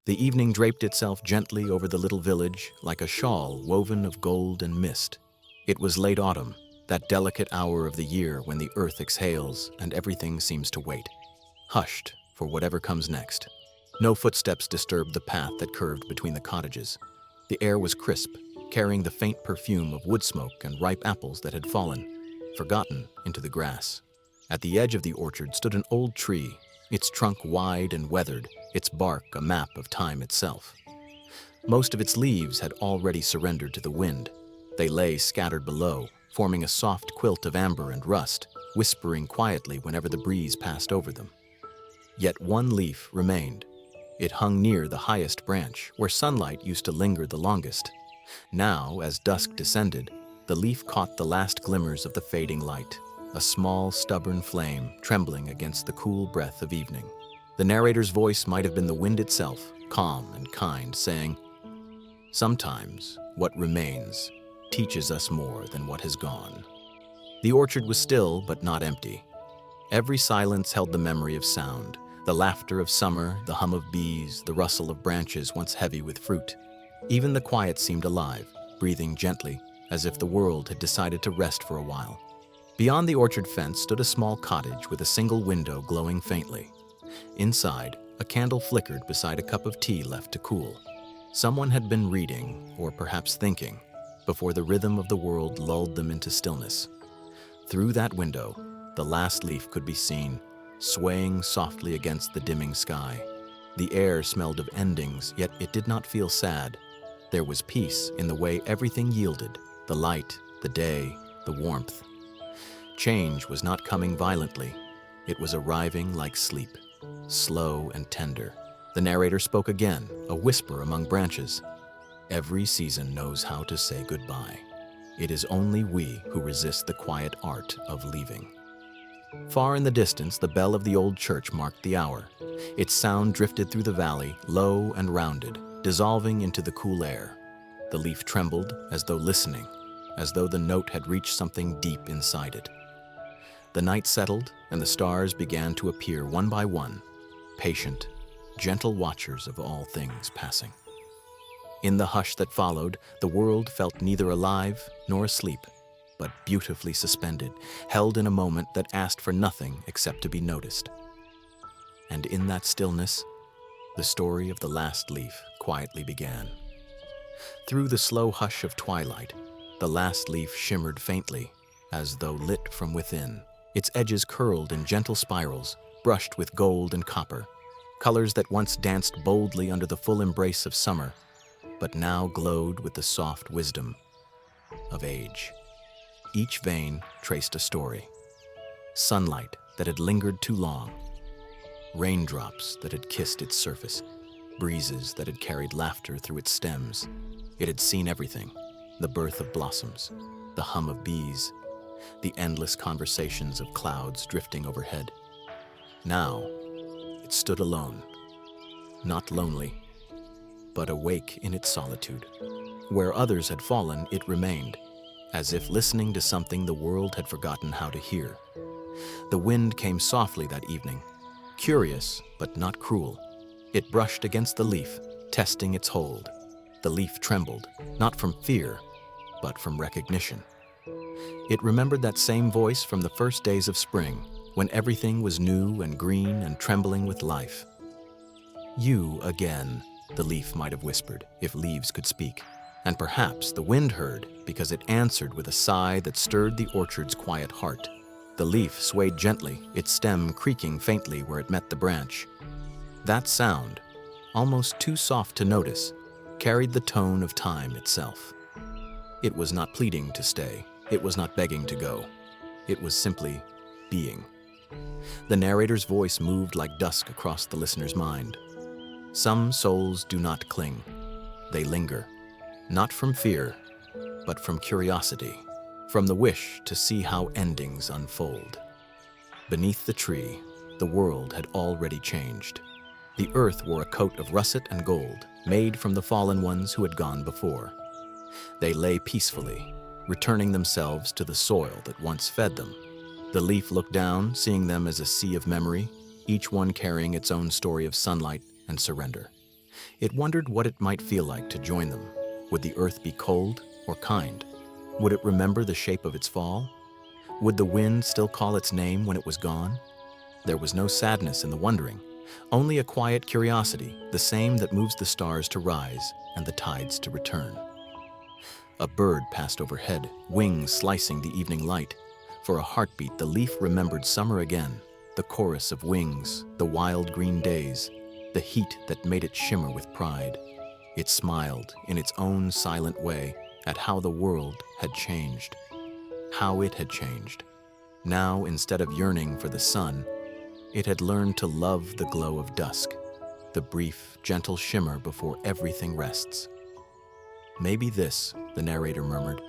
The evening draped itself gently over the little village like a shawl woven of gold and mist. It was late autumn, that delicate hour of the year when the earth exhales and everything seems to wait, hushed for whatever comes next. No footsteps disturbed the path that curved between the cottages. The air was crisp, carrying the faint perfume of wood smoke and ripe apples that had fallen, forgotten, into the grass. At the edge of the orchard stood an old tree, its trunk wide and weathered, its bark a map of time itself. Most of its leaves had already surrendered to the wind. They lay scattered below, forming a soft quilt of amber and rust, whispering quietly whenever the breeze passed over them. Yet one leaf remained. It hung near the highest branch, where sunlight used to linger the longest. Now, as dusk descended, the leaf caught the last glimmers of the fading light, a small, stubborn flame trembling against the cool breath of evening. The narrator's voice might have been the wind itself, calm and kind, saying, "Sometimes what remains teaches us more than what has gone." The orchard was still, but not empty. Every silence held the memory of sound, the laughter of summer, the hum of bees, the rustle of branches once heavy with fruit. Even the quiet seemed alive, breathing gently, as if the world had decided to rest for a while. Beyond the orchard fence stood a small cottage with a single window glowing faintly. Inside, a candle flickered beside a cup of tea left to cool. Someone had been reading, or perhaps thinking, before the rhythm of the world lulled them into stillness. Through that window, the last leaf could be seen, swaying softly against the dimming sky. The air smelled of endings, yet it did not feel sad. There was peace in the way everything yielded, the light, the day, the warmth. Change was not coming violently. It was arriving like sleep, slow and tender. The narrator spoke again, a whisper among branches. "Every season knows how to say goodbye. It is only we who resist the quiet art of leaving." Far in the distance, the bell of the old church marked the hour. Its sound drifted through the valley, low and rounded, dissolving into the cool air. The leaf trembled, as though listening, as though the note had reached something deep inside it. The night settled, and the stars began to appear one by one, patient, gentle watchers of all things passing. In the hush that followed, the world felt neither alive nor asleep, but beautifully suspended, held in a moment that asked for nothing except to be noticed. And in that stillness, the story of the last leaf quietly began. Through the slow hush of twilight, the last leaf shimmered faintly, as though lit from within. Its edges curled in gentle spirals, brushed with gold and copper, colors that once danced boldly under the full embrace of summer, but now glowed with the soft wisdom of age. Each vein traced a story. Sunlight that had lingered too long, raindrops that had kissed its surface, breezes that had carried laughter through its stems. It had seen everything, the birth of blossoms, the hum of bees, the endless conversations of clouds drifting overhead. Now, it stood alone, not lonely, but awake in its solitude. Where others had fallen, it remained, as if listening to something the world had forgotten how to hear. The wind came softly that evening, curious but not cruel. It brushed against the leaf, testing its hold. The leaf trembled, not from fear, but from recognition. It remembered that same voice from the first days of spring, when everything was new and green and trembling with life. "You again," the leaf might have whispered, if leaves could speak. And perhaps the wind heard, because it answered with a sigh that stirred the orchard's quiet heart. The leaf swayed gently, its stem creaking faintly where it met the branch. That sound, almost too soft to notice, carried the tone of time itself. It was not pleading to stay. It was not begging to go. It was simply being. The narrator's voice moved like dusk across the listener's mind. Some souls do not cling. They linger, not from fear, but from curiosity, from the wish to see how endings unfold. Beneath the tree, the world had already changed. The earth wore a coat of russet and gold, made from the fallen ones who had gone before. They lay peacefully, returning themselves to the soil that once fed them. The leaf looked down, seeing them as a sea of memory, each one carrying its own story of sunlight and surrender. It wondered what it might feel like to join them. Would the earth be cold or kind? Would it remember the shape of its fall? Would the wind still call its name when it was gone? There was no sadness in the wondering, only a quiet curiosity, the same that moves the stars to rise and the tides to return. A bird passed overhead, wings slicing the evening light. For a heartbeat, the leaf remembered summer again, the chorus of wings, the wild green days, the heat that made it shimmer with pride. It smiled in its own silent way at how the world had changed, how it had changed. Now, instead of yearning for the sun, it had learned to love the glow of dusk, the brief, gentle shimmer before everything rests. Maybe this, the narrator murmured,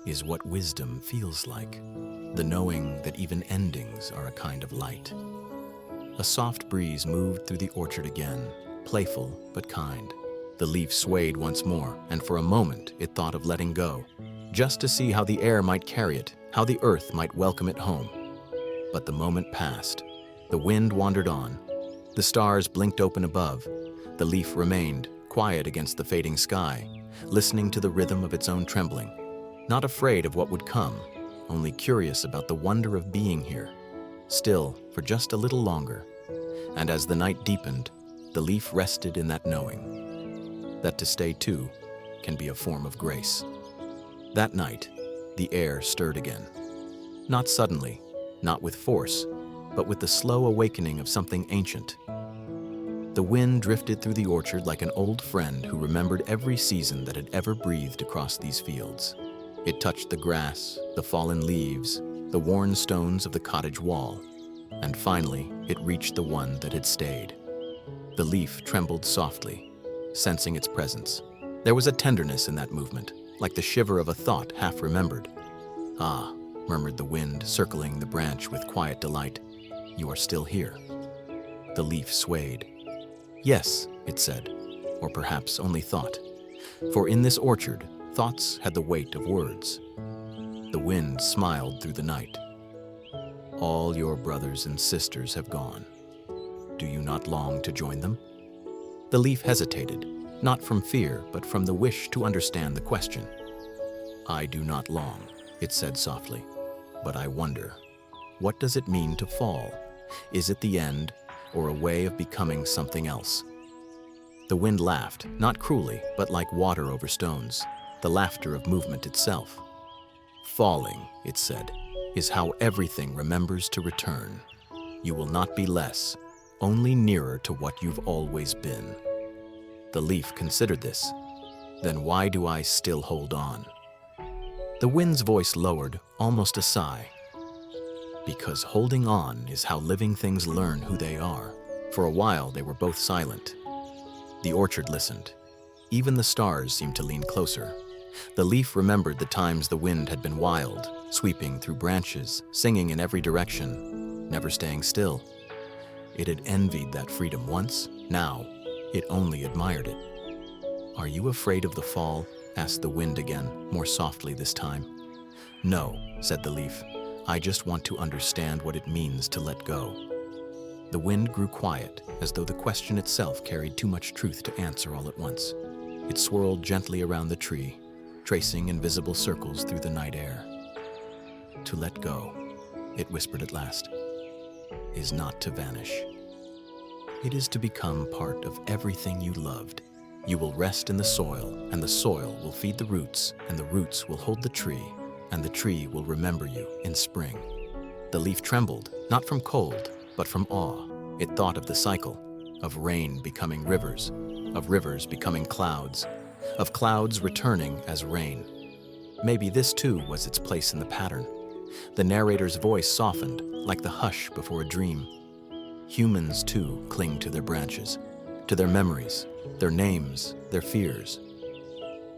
is what wisdom feels like, the knowing that even endings are a kind of light. A soft breeze moved through the orchard again, playful but kind. The leaf swayed once more, and for a moment it thought of letting go, just to see how the air might carry it, how the earth might welcome it home. But the moment passed. The wind wandered on. The stars blinked open above. The leaf remained, quiet against the fading sky, listening to the rhythm of its own trembling, not afraid of what would come, only curious about the wonder of being here, still for just a little longer. And as the night deepened, the leaf rested in that knowing, that to stay too can be a form of grace. That night, the air stirred again. Not suddenly, not with force, but with the slow awakening of something ancient. The wind drifted through the orchard like an old friend who remembered every season that had ever breathed across these fields. It touched the grass, the fallen leaves, the worn stones of the cottage wall, and finally it reached the one that had stayed. The leaf trembled softly, sensing its presence. There was a tenderness in that movement, like the shiver of a thought half remembered. "Ah," murmured the wind, circling the branch with quiet delight, "you are still here." The leaf swayed. "Yes," it said, or perhaps only thought, for in this orchard, thoughts had the weight of words. The wind smiled through the night. "All your brothers and sisters have gone. Do you not long to join them?" The leaf hesitated, not from fear, but from the wish to understand the question. "I do not long," it said softly, "but I wonder, what does it mean to fall? Is it the end, or a way of becoming something else?" The wind laughed, not cruelly, but like water over stones, the laughter of movement itself. "Falling," it said, "is how everything remembers to return. You will not be less, only nearer to what you've always been." The leaf considered this. "Then why do I still hold on?" The wind's voice lowered, almost a sigh. "Because holding on is how living things learn who they are." For a while they were both silent. The orchard listened. Even the stars seemed to lean closer. The leaf remembered the times the wind had been wild, sweeping through branches, singing in every direction, never staying still. It had envied that freedom once. Now, it only admired it. "Are you afraid of the fall?" asked the wind again, more softly this time. "No," said the leaf. "I just want to understand what it means to let go." The wind grew quiet, as though the question itself carried too much truth to answer all at once. It swirled gently around the tree, tracing invisible circles through the night air. "To let go," it whispered at last, "is not to vanish. It is to become part of everything you loved. You will rest in the soil, and the soil will feed the roots, and the roots will hold the tree, and the tree will remember you in spring." The leaf trembled, not from cold, but from awe. It thought of the cycle, of rain becoming rivers, of rivers becoming clouds, of clouds returning as rain. Maybe this too was its place in the pattern. The narrator's voice softened, like the hush before a dream. Humans too cling to their branches, to their memories, their names, their fears.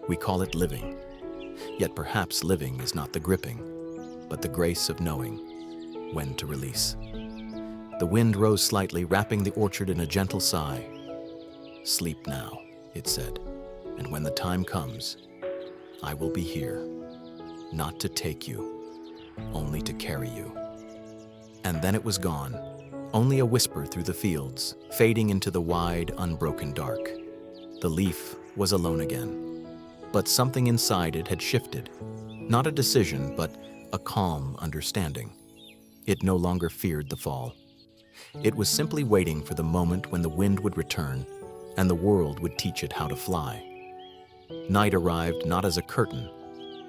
We call it living. Yet perhaps living is not the gripping, but the grace of knowing when to release. The wind rose slightly, wrapping the orchard in a gentle sigh. "Sleep now," it said, "and when the time comes, I will be here, not to take you, only to carry you." And then it was gone, only a whisper through the fields, fading into the wide, unbroken dark. The leaf was alone again, but something inside it had shifted. Not a decision, but a calm understanding. It no longer feared the fall. It was simply waiting for the moment when the wind would return and the world would teach it how to fly. Night arrived not as a curtain,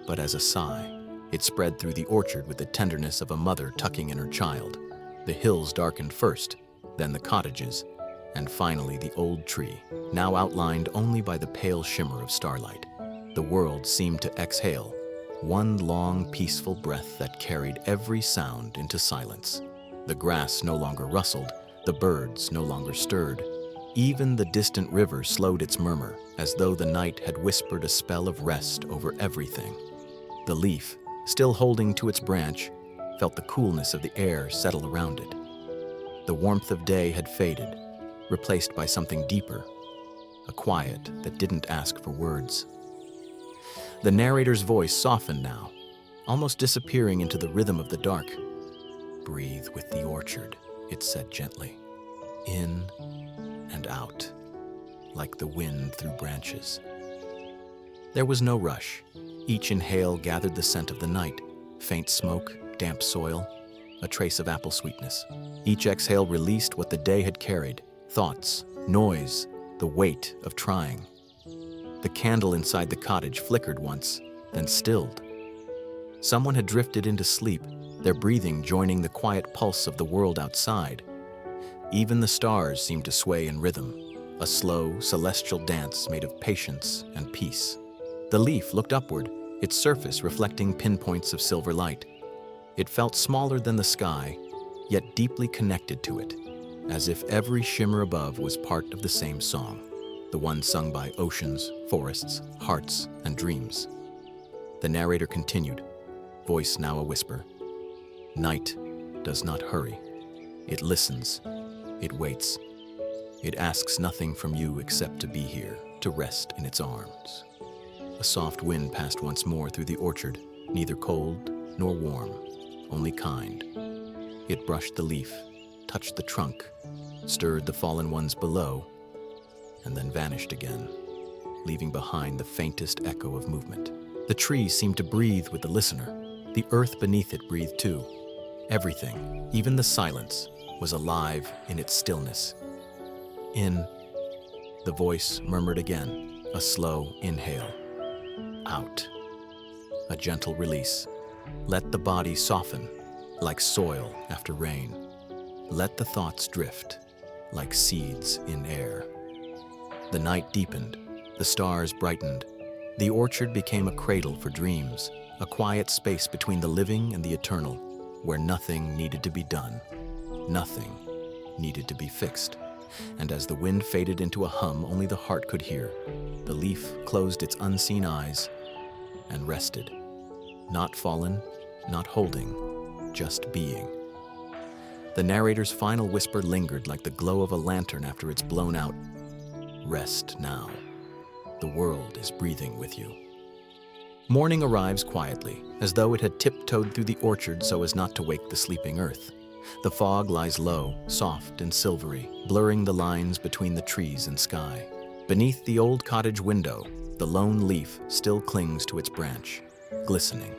but as a sigh. It spread through the orchard with the tenderness of a mother tucking in her child. The hills darkened first, then the cottages, and finally the old tree, now outlined only by the pale shimmer of starlight. The world seemed to exhale, one long, peaceful breath that carried every sound into silence. The grass no longer rustled, the birds no longer stirred. Even the distant river slowed its murmur, as though the night had whispered a spell of rest over everything. The leaf, still holding to its branch, felt the coolness of the air settle around it. The warmth of day had faded, replaced by something deeper, a quiet that didn't ask for words. The narrator's voice softened now, almost disappearing into the rhythm of the dark. "Breathe with the orchard," it said gently. "In and out, like the wind through branches." There was no rush. Each inhale gathered the scent of the night, faint smoke, damp soil, a trace of apple sweetness. Each exhale released what the day had carried, thoughts, noise, the weight of trying. The candle inside the cottage flickered once, then stilled. Someone had drifted into sleep, their breathing joining the quiet pulse of the world outside. Even the stars seemed to sway in rhythm, a slow, celestial dance made of patience and peace. The leaf looked upward, its surface reflecting pinpoints of silver light. It felt smaller than the sky, yet deeply connected to it, as if every shimmer above was part of the same song, the one sung by oceans, forests, hearts, and dreams. The narrator continued, voice now a whisper. "Night does not hurry. It listens. It waits. It asks nothing from you except to be here, to rest in its arms." A soft wind passed once more through the orchard, neither cold nor warm, only kind. It brushed the leaf, touched the trunk, stirred the fallen ones below, and then vanished again, leaving behind the faintest echo of movement. The tree seemed to breathe with the listener. The earth beneath it breathed too. Everything, even the silence, was alive in its stillness. "In," the voice murmured again, a slow inhale. "Out," a gentle release. Let the body soften, like soil after rain. Let the thoughts drift, like seeds in air. The night deepened, the stars brightened. The orchard became a cradle for dreams, a quiet space between the living and the eternal, where nothing needed to be done, nothing needed to be fixed. And as the wind faded into a hum only the heart could hear, the leaf closed its unseen eyes and rested, not fallen, not holding, just being. The narrator's final whisper lingered like the glow of a lantern after it's blown out. "Rest now. The world is breathing with you." Morning arrives quietly, as though it had tiptoed through the orchard so as not to wake the sleeping earth. The fog lies low, soft and silvery, blurring the lines between the trees and sky. Beneath the old cottage window, the lone leaf still clings to its branch, glistening.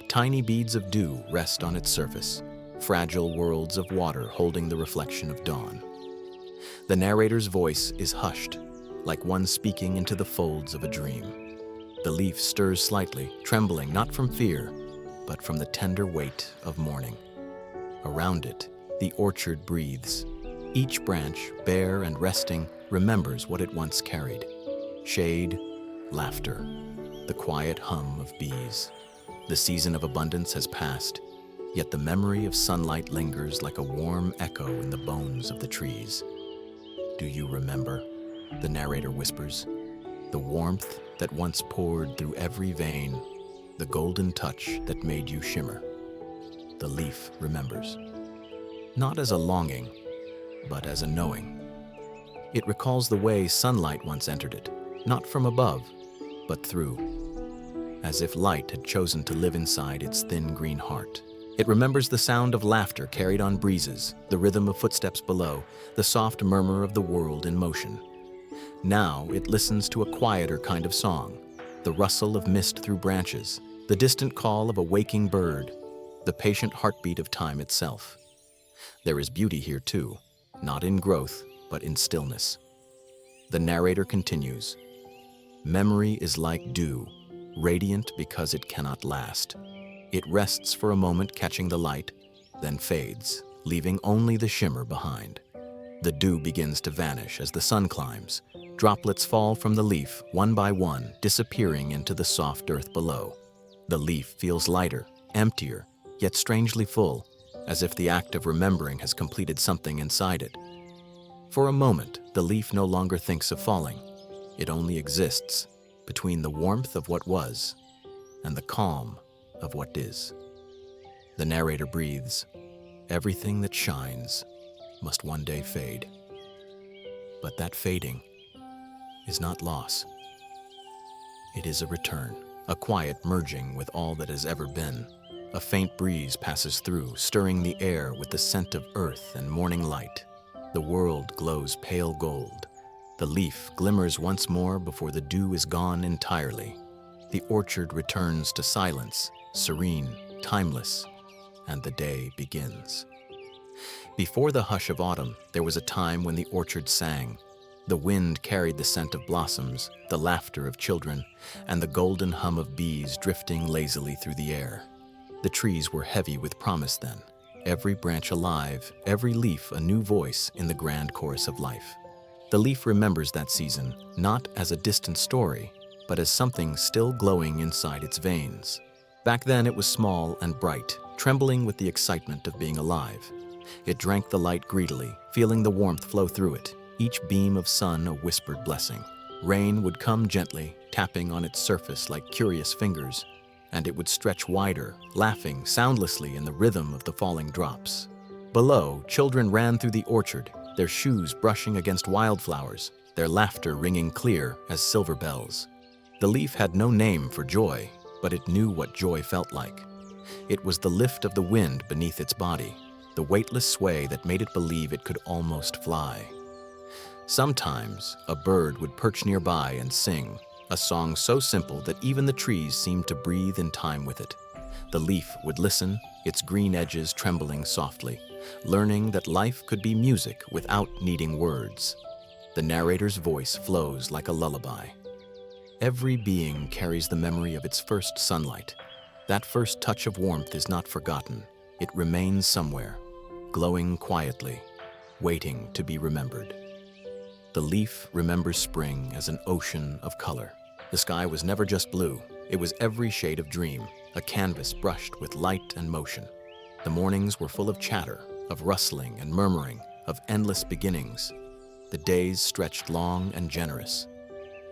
Tiny beads of dew rest on its surface, fragile worlds of water holding the reflection of dawn. The narrator's voice is hushed, like one speaking into the folds of a dream. The leaf stirs slightly, trembling not from fear, but from the tender weight of morning. Around it, the orchard breathes. Each branch, bare and resting, remembers what it once carried. Shade, laughter, the quiet hum of bees. The season of abundance has passed, yet the memory of sunlight lingers like a warm echo in the bones of the trees. "Do you remember?" the narrator whispers. "The warmth that once poured through every vein, the golden touch that made you shimmer." The leaf remembers. Not as a longing, but as a knowing. It recalls the way sunlight once entered it, not from above, but through, as if light had chosen to live inside its thin green heart. It remembers the sound of laughter carried on breezes, the rhythm of footsteps below, the soft murmur of the world in motion. Now it listens to a quieter kind of song, the rustle of mist through branches, the distant call of a waking bird, the patient heartbeat of time itself. There is beauty here too, not in growth, but in stillness. The narrator continues, "Memory is like dew, radiant because it cannot last. It rests for a moment catching the light, then fades, leaving only the shimmer behind. The dew begins to vanish as the sun climbs. Droplets fall from the leaf, one by one, disappearing into the soft earth below. The leaf feels lighter, emptier, yet strangely full, as if the act of remembering has completed something inside it. For a moment, the leaf no longer thinks of falling. It only exists between the warmth of what was and the calm of what is." The narrator breathes, "Everything that shines must one day fade." But that fading is not loss. It is a return, a quiet merging with all that has ever been. A faint breeze passes through, stirring the air with the scent of earth and morning light. The world glows pale gold. The leaf glimmers once more before the dew is gone entirely. The orchard returns to silence, serene, timeless, and the day begins. Before the hush of autumn, there was a time when the orchard sang. The wind carried the scent of blossoms, the laughter of children, and the golden hum of bees drifting lazily through the air. The trees were heavy with promise then, every branch alive, every leaf a new voice in the grand chorus of life. The leaf remembers that season, not as a distant story, but as something still glowing inside its veins. Back then it was small and bright, trembling with the excitement of being alive. It drank the light greedily, feeling the warmth flow through it, each beam of sun a whispered blessing. Rain would come gently, tapping on its surface like curious fingers, and it would stretch wider, laughing soundlessly in the rhythm of the falling drops. Below, children ran through the orchard, their shoes brushing against wildflowers, their laughter ringing clear as silver bells. The leaf had no name for joy, but it knew what joy felt like. It was the lift of the wind beneath its body, the weightless sway that made it believe it could almost fly. Sometimes, a bird would perch nearby and sing, a song so simple that even the trees seemed to breathe in time with it. The leaf would listen, its green edges trembling softly, learning that life could be music without needing words. The narrator's voice flows like a lullaby. Every being carries the memory of its first sunlight. That first touch of warmth is not forgotten. It remains somewhere, glowing quietly, waiting to be remembered. The leaf remembers spring as an ocean of color. The sky was never just blue. It was every shade of dream, a canvas brushed with light and motion. The mornings were full of chatter, of rustling and murmuring, of endless beginnings. The days stretched long and generous,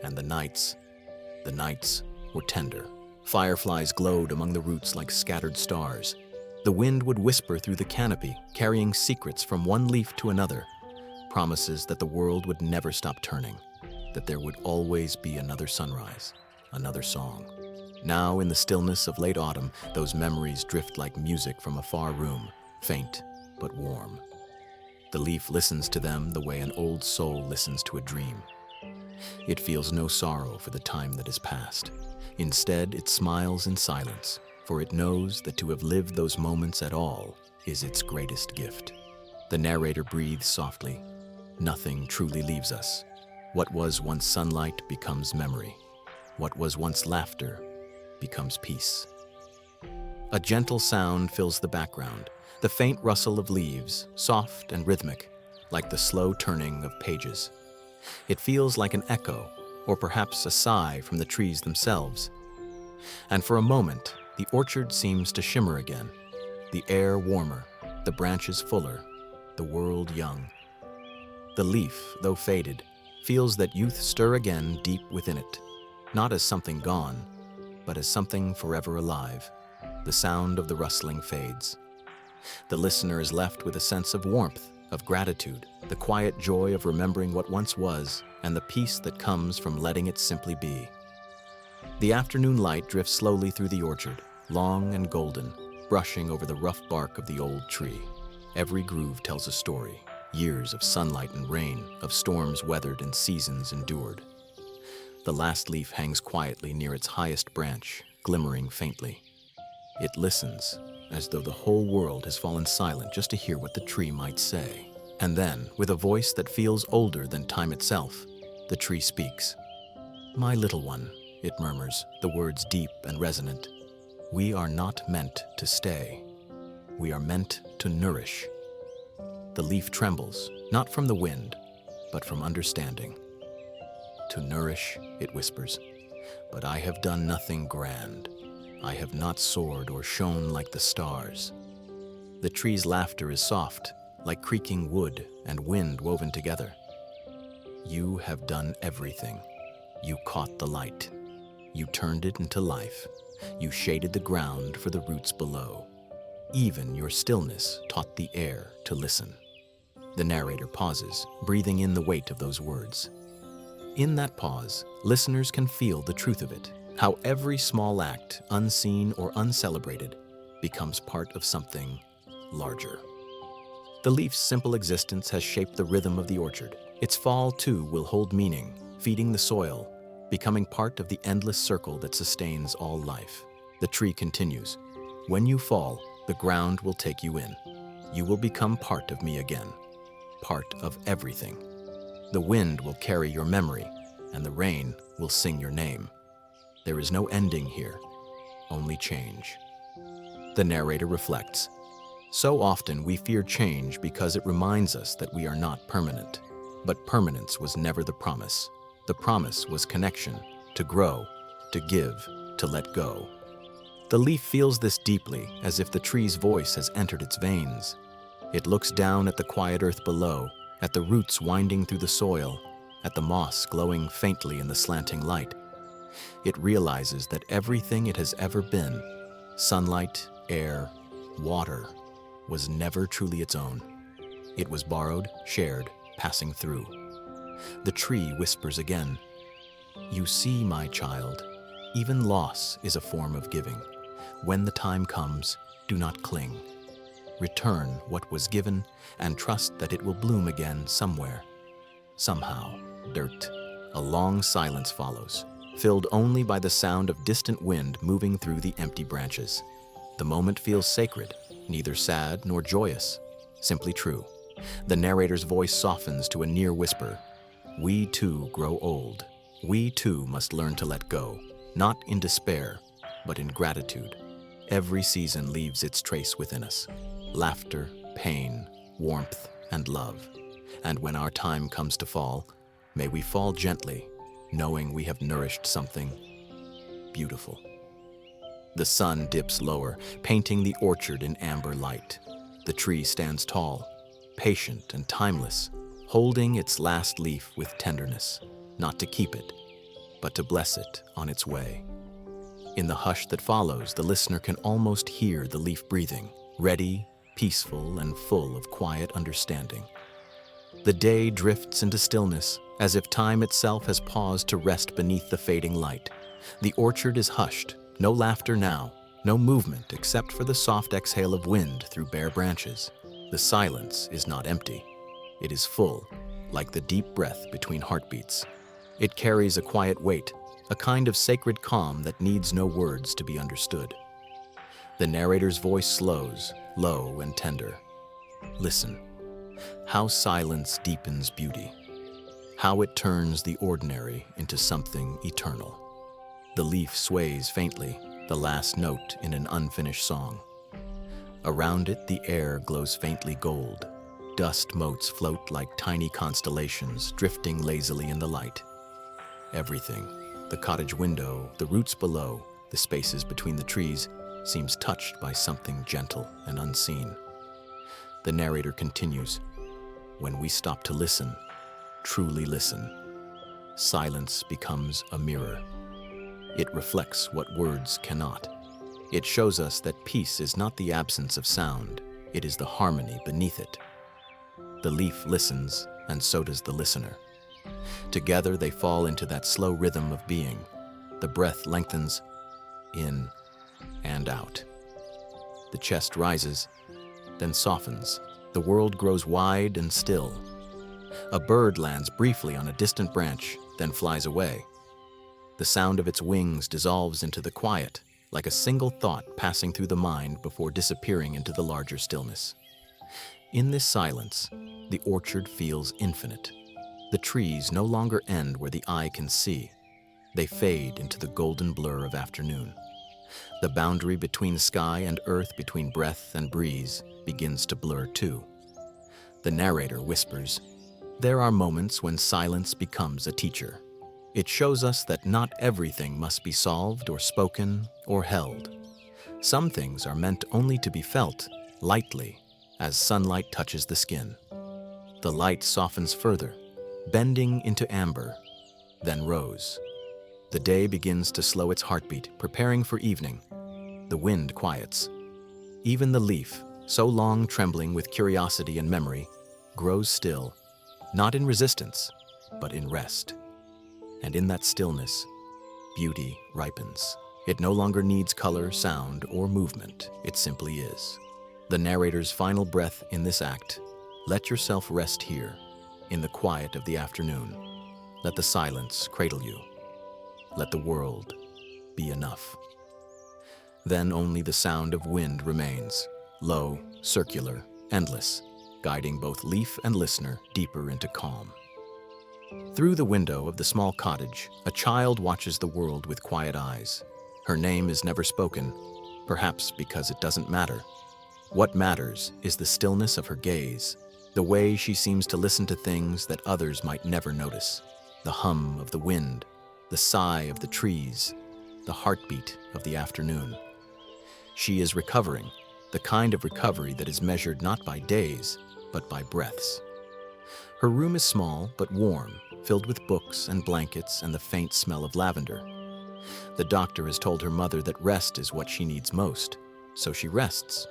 and the nights were tender. Fireflies glowed among the roots like scattered stars. The wind would whisper through the canopy, carrying secrets from one leaf to another, promises that the world would never stop turning, that there would always be another sunrise, another song. Now, in the stillness of late autumn, those memories drift like music from a far room, faint but warm. The leaf listens to them the way an old soul listens to a dream. It feels no sorrow for the time that is past. Instead, it smiles in silence, for it knows that to have lived those moments at all is its greatest gift. The narrator breathes softly. Nothing truly leaves us. What was once sunlight becomes memory. What was once laughter becomes peace. A gentle sound fills the background, the faint rustle of leaves, soft and rhythmic, like the slow turning of pages. It feels like an echo, or perhaps a sigh from the trees themselves. And for a moment, the orchard seems to shimmer again, the air warmer, the branches fuller, the world young. The leaf, though faded, feels that youth stir again deep within it, not as something gone, but as something forever alive. The sound of the rustling fades. The listener is left with a sense of warmth, of gratitude, the quiet joy of remembering what once was, and the peace that comes from letting it simply be. The afternoon light drifts slowly through the orchard, long and golden, brushing over the rough bark of the old tree. Every groove tells a story, years of sunlight and rain, of storms weathered and seasons endured. The last leaf hangs quietly near its highest branch, glimmering faintly. It listens, as though the whole world has fallen silent just to hear what the tree might say. And then, with a voice that feels older than time itself, the tree speaks. "My little one," it murmurs, the words deep and resonant. "We are not meant to stay. We are meant to nourish." The leaf trembles, not from the wind, but from understanding. "To nourish," it whispers, "but I have done nothing grand. I have not soared or shone like the stars." The tree's laughter is soft, like creaking wood and wind woven together. "You have done everything. You caught the light. You turned it into life. You shaded the ground for the roots below. Even your stillness taught the air to listen." The narrator pauses, breathing in the weight of those words. In that pause, listeners can feel the truth of it, how every small act, unseen or uncelebrated, becomes part of something larger. The leaf's simple existence has shaped the rhythm of the orchard. Its fall, too, will hold meaning, feeding the soil, becoming part of the endless circle that sustains all life. The tree continues. "When you fall, the ground will take you in. You will become part of me again, part of everything. The wind will carry your memory, and the rain will sing your name. There is no ending here, only change." The narrator reflects. So often we fear change because it reminds us that we are not permanent. But permanence was never the promise. The promise was connection, to grow, to give, to let go. The leaf feels this deeply, as if the tree's voice has entered its veins. It looks down at the quiet earth below, at the roots winding through the soil, at the moss glowing faintly in the slanting light. It realizes that everything it has ever been, sunlight, air, water, was never truly its own. It was borrowed, shared, passing through. The tree whispers again, "You see, my child, even loss is a form of giving. When the time comes, do not cling. Return what was given and trust that it will bloom again somewhere. Somehow." Dirt. A long silence follows, filled only by the sound of distant wind moving through the empty branches. The moment feels sacred, neither sad nor joyous, simply true. The narrator's voice softens to a near whisper. "We too grow old. We too must learn to let go, not in despair, but in gratitude. Every season leaves its trace within us. Laughter, pain, warmth, and love. And when our time comes to fall, may we fall gently, knowing we have nourished something beautiful." The sun dips lower, painting the orchard in amber light. The tree stands tall, patient and timeless, holding its last leaf with tenderness, not to keep it, but to bless it on its way. In the hush that follows, the listener can almost hear the leaf breathing, ready, peaceful, and full of quiet understanding. The day drifts into stillness, as if time itself has paused to rest beneath the fading light. The orchard is hushed, no laughter now, no movement except for the soft exhale of wind through bare branches. The silence is not empty. It is full, like the deep breath between heartbeats. It carries a quiet weight, a kind of sacred calm that needs no words to be understood. The narrator's voice slows, low and tender. Listen. How silence deepens beauty. How it turns the ordinary into something eternal. The leaf sways faintly, the last note in an unfinished song. Around it, the air glows faintly gold. Dust motes float like tiny constellations, drifting lazily in the light. Everything, the cottage window, the roots below, the spaces between the trees, seems touched by something gentle and unseen. The narrator continues, "When we stop to listen, truly listen, silence becomes a mirror. It reflects what words cannot. It shows us that peace is not the absence of sound, it is the harmony beneath it." The leaf listens, and so does the listener. Together they fall into that slow rhythm of being. The breath lengthens, in and out. The chest rises, then softens, The world grows wide and still. A bird lands briefly on a distant branch, then flies away. The sound of its wings dissolves into the quiet, like a single thought passing through the mind before disappearing into the larger stillness. In this silence, the orchard feels infinite. The trees no longer end where the eye can see. They fade into the golden blur of afternoon. The boundary between sky and earth, between breath and breeze, begins to blur too. The narrator whispers, "There are moments when silence becomes a teacher." It shows us that not everything must be solved or spoken or held. Some things are meant only to be felt lightly as sunlight touches the skin. The light softens further, bending into amber, then rose. The day begins to slow its heartbeat, preparing for evening. The wind quiets. Even the leaf, so long trembling with curiosity and memory, grows still, not in resistance, but in rest. And in that stillness, beauty ripens. It no longer needs color, sound, or movement. It simply is. The narrator's final breath in this act: let yourself rest here, in the quiet of the afternoon. Let the silence cradle you. Let the world be enough. Then only the sound of wind remains, low, circular, endless, guiding both leaf and listener deeper into calm. Through the window of the small cottage, a child watches the world with quiet eyes. Her name is never spoken, perhaps because it doesn't matter. What matters is the stillness of her gaze, the way she seems to listen to things that others might never notice. The hum of the wind, the sigh of the trees, the heartbeat of the afternoon. She is recovering, the kind of recovery that is measured not by days, but by breaths. Her room is small but warm, filled with books and blankets and the faint smell of lavender. The doctor has told her mother that rest is what she needs most, so she rests.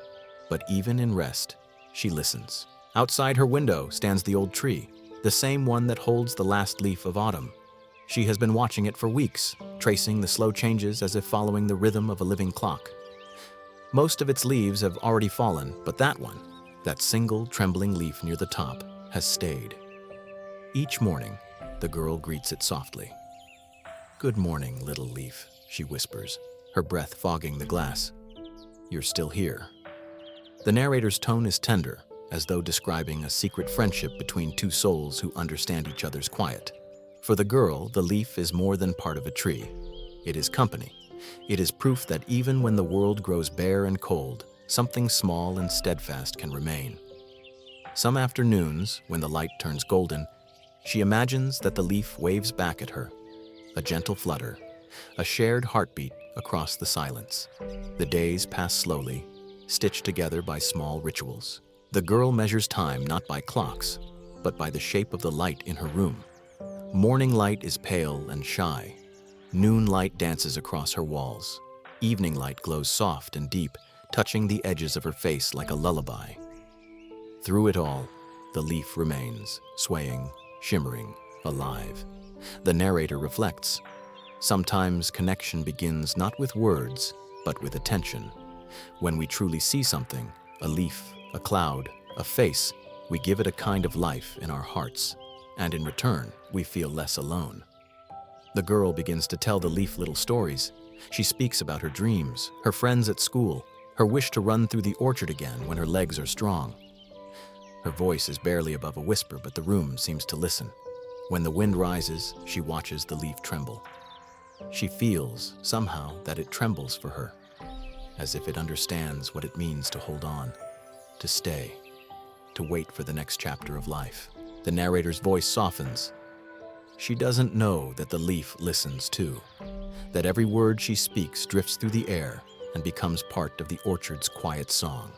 But even in rest, she listens. Outside her window stands the old tree, the same one that holds the last leaf of autumn. She has been watching it for weeks, tracing the slow changes as if following the rhythm of a living clock. Most of its leaves have already fallen, but that one, that single trembling leaf near the top, has stayed. Each morning, the girl greets it softly. "Good morning, little leaf," she whispers, her breath fogging the glass. "You're still here." The narrator's tone is tender, as though describing a secret friendship between two souls who understand each other's quiet. For the girl, the leaf is more than part of a tree. It is company. It is proof that even when the world grows bare and cold, something small and steadfast can remain. Some afternoons, when the light turns golden, she imagines that the leaf waves back at her, a gentle flutter, a shared heartbeat across the silence. The days pass slowly, stitched together by small rituals. The girl measures time not by clocks, but by the shape of the light in her room. Morning light is pale and shy. Noon light dances across her walls. Evening light glows soft and deep, touching the edges of her face like a lullaby. Through it all, the leaf remains, swaying, shimmering, alive. The narrator reflects. Sometimes connection begins not with words, but with attention. When we truly see something, a leaf, a cloud, a face, we give it a kind of life in our hearts, and in return, we feel less alone. The girl begins to tell the leaf little stories. She speaks about her dreams, her friends at school, her wish to run through the orchard again when her legs are strong. Her voice is barely above a whisper, but the room seems to listen. When the wind rises, she watches the leaf tremble. She feels, somehow, that it trembles for her, as if it understands what it means to hold on, to stay, to wait for the next chapter of life. The narrator's voice softens. She doesn't know that the leaf listens too, that every word she speaks drifts through the air and becomes part of the orchard's quiet song.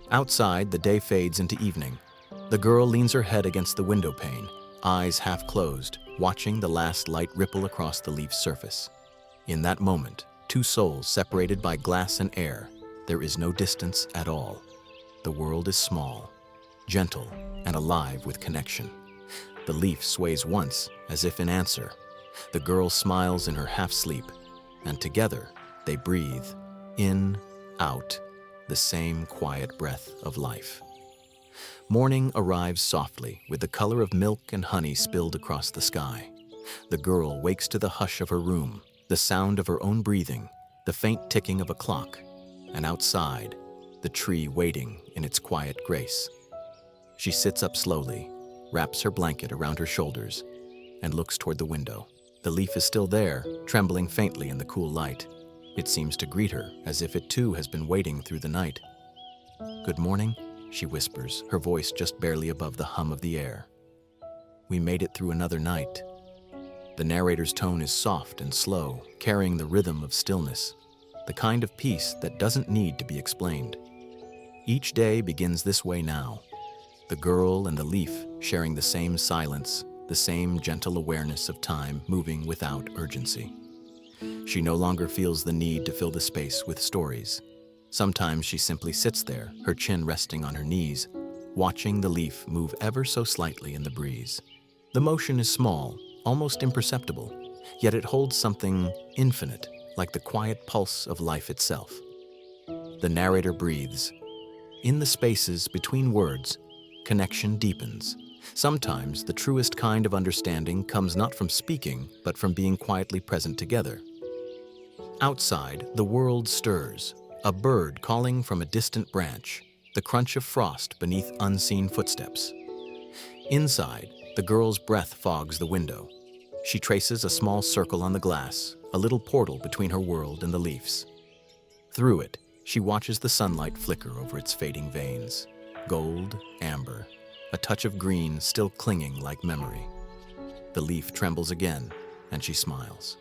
Outside, the day fades into evening. The girl leans her head against the window pane, eyes half closed, watching the last light ripple across the leaf's surface. In that moment, two souls separated by glass and air, there is no distance at all. The world is small, gentle, and alive with connection. The leaf sways once, as if in answer. The girl smiles in her half-sleep, and together they breathe, in, out, the same quiet breath of life. Morning arrives softly, with the color of milk and honey spilled across the sky. The girl wakes to the hush of her room, the sound of her own breathing, the faint ticking of a clock, and outside, the tree waiting in its quiet grace. She sits up slowly, wraps her blanket around her shoulders, and looks toward the window. The leaf is still there, trembling faintly in the cool light. It seems to greet her, as if it too has been waiting through the night. "Good morning," she whispers, her voice just barely above the hum of the air. "We made it through another night." The narrator's tone is soft and slow, carrying the rhythm of stillness, the kind of peace that doesn't need to be explained. Each day begins this way now, the girl and the leaf sharing the same silence, the same gentle awareness of time moving without urgency. She no longer feels the need to fill the space with stories. Sometimes she simply sits there, her chin resting on her knees, watching the leaf move ever so slightly in the breeze. The motion is small, almost imperceptible, yet it holds something infinite, like the quiet pulse of life itself. The narrator breathes. In the spaces between words, connection deepens. Sometimes the truest kind of understanding comes not from speaking, but from being quietly present together. Outside, the world stirs, a bird calling from a distant branch, the crunch of frost beneath unseen footsteps. Inside, the girl's breath fogs the window. She traces a small circle on the glass, a little portal between her world and the leaves. Through it, she watches the sunlight flicker over its fading veins. Gold, amber, a touch of green still clinging like memory. The leaf trembles again, and she smiles.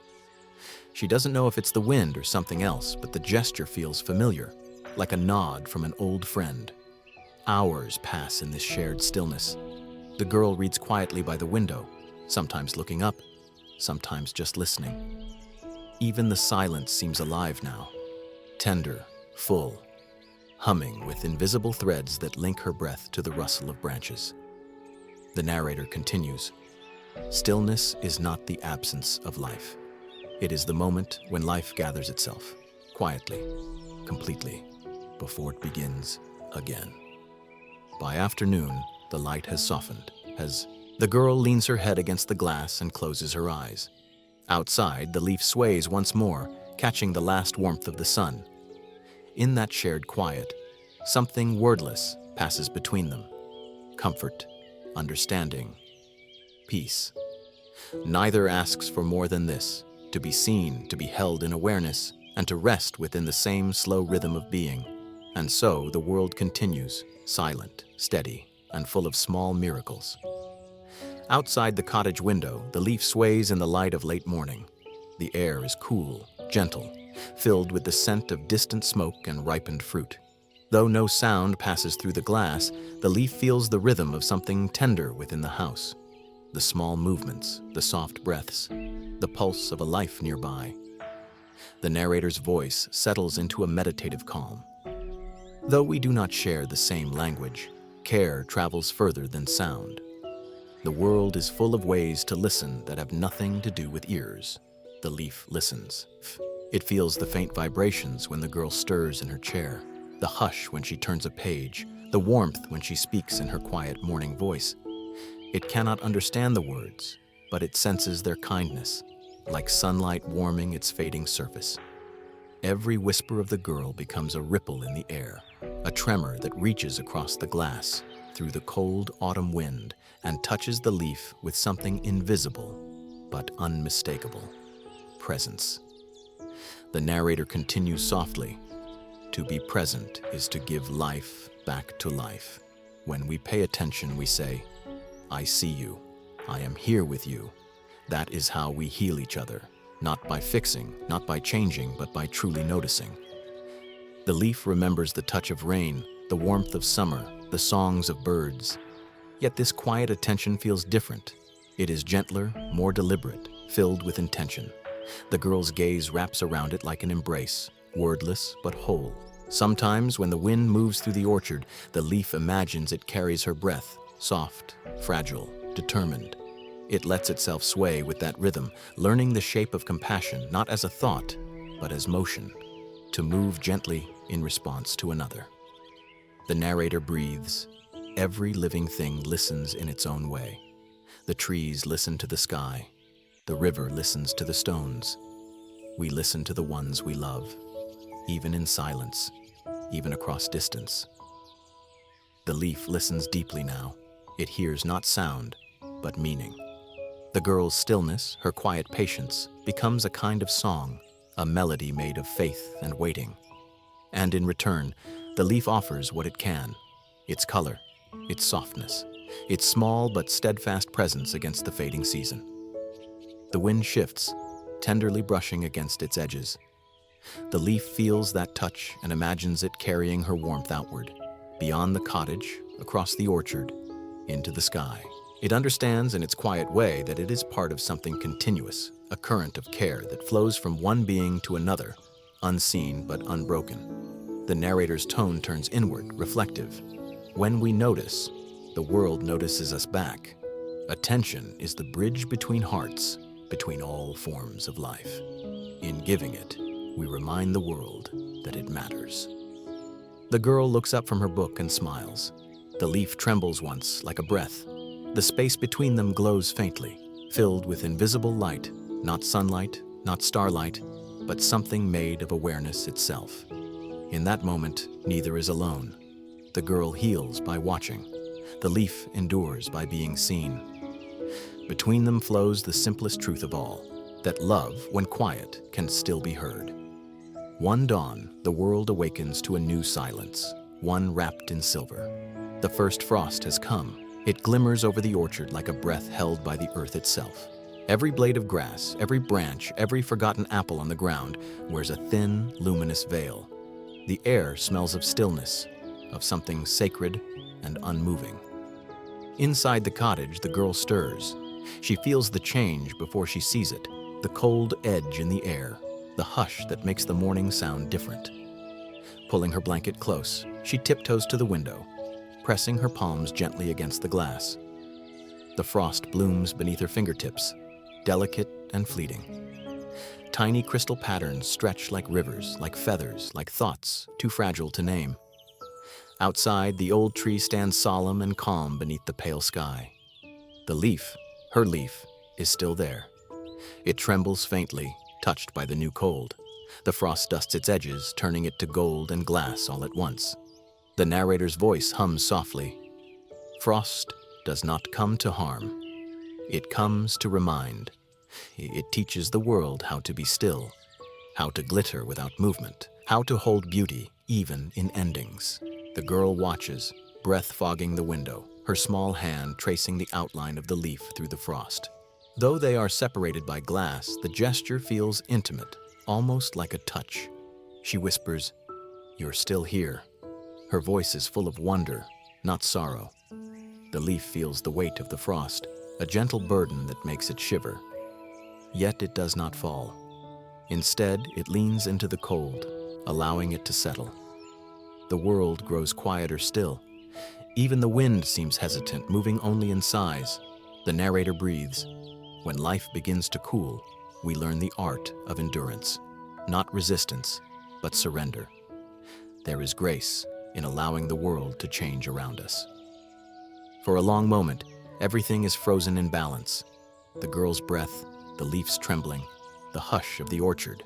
She doesn't know if it's the wind or something else, but the gesture feels familiar, like a nod from an old friend. Hours pass in this shared stillness. The girl reads quietly by the window, sometimes looking up, sometimes just listening. Even the silence seems alive now, tender, full, humming with invisible threads that link her breath to the rustle of branches. The narrator continues, "Stillness is not the absence of life. It is the moment when life gathers itself, quietly, completely, before it begins again." By afternoon, the light has softened, as the girl leans her head against the glass and closes her eyes. Outside, the leaf sways once more, catching the last warmth of the sun. In that shared quiet, something wordless passes between them. Comfort, understanding, peace. Neither asks for more than this, to be seen, to be held in awareness, and to rest within the same slow rhythm of being. And so the world continues, silent, steady, and full of small miracles. Outside the cottage window, the leaf sways in the light of late morning. The air is cool, gentle, filled with the scent of distant smoke and ripened fruit. Though no sound passes through the glass, the leaf feels the rhythm of something tender within the house. The small movements, the soft breaths, the pulse of a life nearby. The narrator's voice settles into a meditative calm. Though we do not share the same language, care travels further than sound. The world is full of ways to listen that have nothing to do with ears. The leaf listens. It feels the faint vibrations when the girl stirs in her chair, the hush when she turns a page, the warmth when she speaks in her quiet morning voice. It cannot understand the words, but it senses their kindness, like sunlight warming its fading surface. Every whisper of the girl becomes a ripple in the air, a tremor that reaches across the glass, through the cold autumn wind, and touches the leaf with something invisible but unmistakable: presence. The narrator continues softly, "To be present is to give life back to life. When we pay attention, we say, 'I see you. I am here with you.' That is how we heal each other, not by fixing, not by changing, but by truly noticing." The leaf remembers the touch of rain, the warmth of summer, the songs of birds. Yet this quiet attention feels different. It is gentler, more deliberate, filled with intention. The girl's gaze wraps around it like an embrace, wordless but whole. Sometimes, when the wind moves through the orchard, the leaf imagines it carries her breath, soft, fragile, determined. It lets itself sway with that rhythm, learning the shape of compassion not as a thought, but as motion, to move gently in response to another. The narrator breathes. Every living thing listens in its own way. The trees listen to the sky. The river listens to the stones. We listen to the ones we love, even in silence, even across distance. The leaf listens deeply now. It hears not sound, but meaning. The girl's stillness, her quiet patience, becomes a kind of song, a melody made of faith and waiting. And in return, the leaf offers what it can: its color, its softness, its small but steadfast presence against the fading season. The wind shifts, tenderly brushing against its edges. The leaf feels that touch and imagines it carrying her warmth outward, beyond the cottage, across the orchard, into the sky. It understands in its quiet way that it is part of something continuous, a current of care that flows from one being to another, unseen but unbroken. The narrator's tone turns inward, reflective. When we notice, the world notices us back. Attention is the bridge between hearts, between all forms of life. In giving it, we remind the world that it matters. The girl looks up from her book and smiles. The leaf trembles once, like a breath. The space between them glows faintly, filled with invisible light, not sunlight, not starlight, but something made of awareness itself. In that moment, neither is alone. The girl heals by watching. The leaf endures by being seen. Between them flows the simplest truth of all, that love, when quiet, can still be heard. One dawn, the world awakens to a new silence, one wrapped in silver. The first frost has come. It glimmers over the orchard like a breath held by the earth itself. Every blade of grass, every branch, every forgotten apple on the ground wears a thin, luminous veil. The air smells of stillness, of something sacred and unmoving. Inside the cottage, the girl stirs. She feels the change before she sees it, the cold edge in the air, the hush that makes the morning sound different. Pulling her blanket close, she tiptoes to the window, pressing her palms gently against the glass. The frost blooms beneath her fingertips, delicate and fleeting. Tiny crystal patterns stretch like rivers, like feathers, like thoughts, too fragile to name. Outside, the old tree stands solemn and calm beneath the pale sky. The leaf, her leaf, is still there. It trembles faintly, touched by the new cold. The frost dusts its edges, turning it to gold and glass all at once. The narrator's voice hums softly. Frost does not come to harm. It comes to remind. It teaches the world how to be still, how to glitter without movement, how to hold beauty even in endings. The girl watches, breath fogging the window, her small hand tracing the outline of the leaf through the frost. Though they are separated by glass, the gesture feels intimate, almost like a touch. She whispers, "You're still here." Her voice is full of wonder, not sorrow. The leaf feels the weight of the frost, a gentle burden that makes it shiver. Yet it does not fall. Instead, it leans into the cold, allowing it to settle. The world grows quieter still. Even the wind seems hesitant, moving only in sighs. The narrator breathes. When life begins to cool, we learn the art of endurance. Not resistance, but surrender. There is grace in allowing the world to change around us. For a long moment, everything is frozen in balance. The girl's breath, the leaves trembling, the hush of the orchard.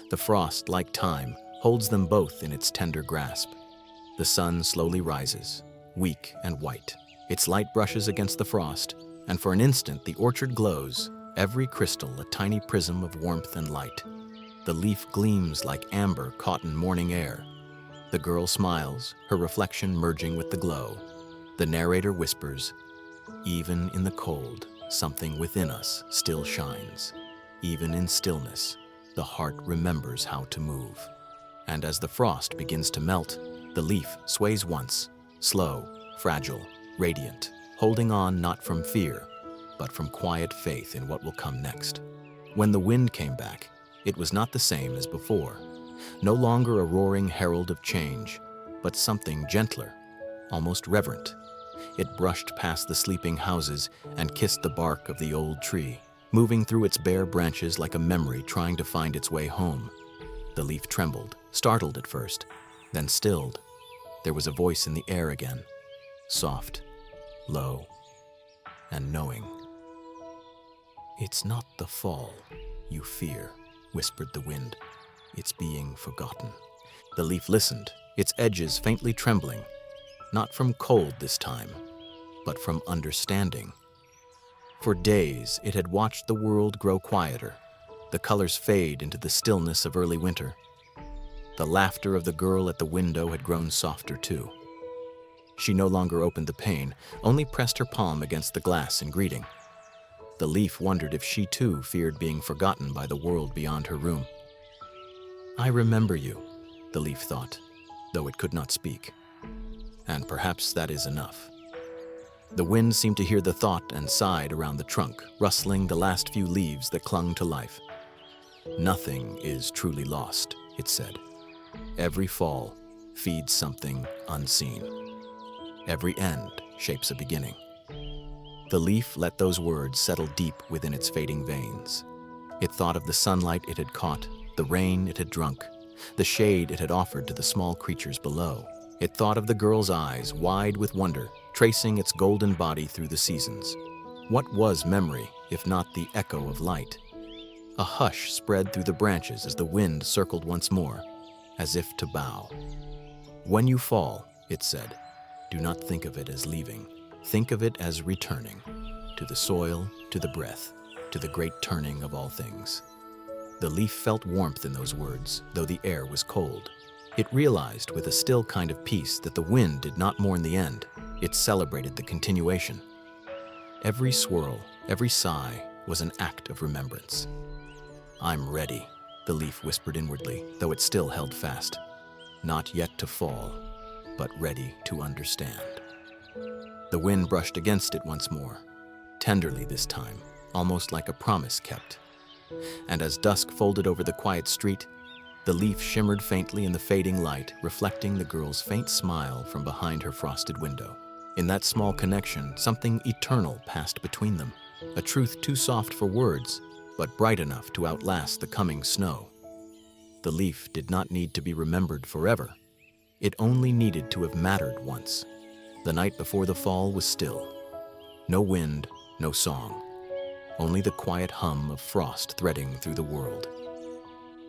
The frost, like time, holds them both in its tender grasp. The sun slowly rises, weak and white. Its light brushes against the frost, and for an instant the orchard glows, every crystal a tiny prism of warmth and light. The leaf gleams like amber caught in morning air. The girl smiles, her reflection merging with the glow. The narrator whispers, "Even in the cold, something within us still shines. Even in stillness, the heart remembers how to move." And as the frost begins to melt, the leaf sways once, slow, fragile, radiant, holding on not from fear, but from quiet faith in what will come next. When the wind came back, it was not the same as before. No longer a roaring herald of change, but something gentler, almost reverent. It brushed past the sleeping houses and kissed the bark of the old tree, moving through its bare branches like a memory trying to find its way home. The leaf trembled, startled at first, then stilled. There was a voice in the air again. soft, low, and knowing. "It's not the fall you fear," whispered the wind. "It's being forgotten." The leaf listened, its edges faintly trembling, not from cold this time, but from understanding. For days it had watched the world grow quieter, the colors fade into the stillness of early winter. The laughter of the girl at the window had grown softer too. She no longer opened the pane, only pressed her palm against the glass in greeting. The leaf wondered if she too feared being forgotten by the world beyond her room. "I remember you," the leaf thought, though it could not speak. And perhaps that is enough. The wind seemed to hear the thought and sighed around the trunk, rustling the last few leaves that clung to life. "Nothing is truly lost," it said. "Every fall feeds something unseen. Every end shapes a beginning." The leaf let those words settle deep within its fading veins. It thought of the sunlight it had caught, the rain it had drunk, the shade it had offered to the small creatures below. It thought of the girl's eyes, wide with wonder, tracing its golden body through the seasons. What was memory, if not the echo of light? A hush spread through the branches as the wind circled once more, as if to bow. "When you fall," it said, "do not think of it as leaving. Think of it as returning, to the soil, to the breath, to the great turning of all things." The leaf felt warmth in those words, though the air was cold. It realized with a still kind of peace that the wind did not mourn the end, it celebrated the continuation. Every swirl, every sigh was an act of remembrance. "I'm ready," the leaf whispered inwardly, though it still held fast. "Not yet to fall, but ready to understand." The wind brushed against it once more, tenderly this time, almost like a promise kept. And as dusk folded over the quiet street, the leaf shimmered faintly in the fading light, reflecting the girl's faint smile from behind her frosted window. In that small connection, something eternal passed between them, a truth too soft for words, but bright enough to outlast the coming snow. The leaf did not need to be remembered forever. It only needed to have mattered once. The night before the fall was still. No wind, no song. Only the quiet hum of frost threading through the world.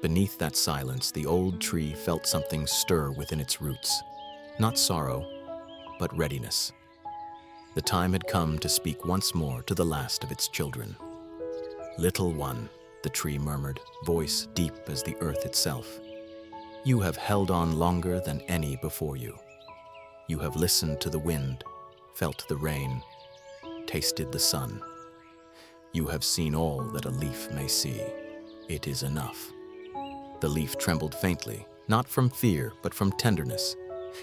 Beneath that silence, the old tree felt something stir within its roots. Not sorrow, but readiness. The time had come to speak once more to the last of its children. "Little one," the tree murmured, voice deep as the earth itself. "You have held on longer than any before you. You have listened to the wind, felt the rain, tasted the sun. You have seen all that a leaf may see. It is enough." The leaf trembled faintly, not from fear, but from tenderness.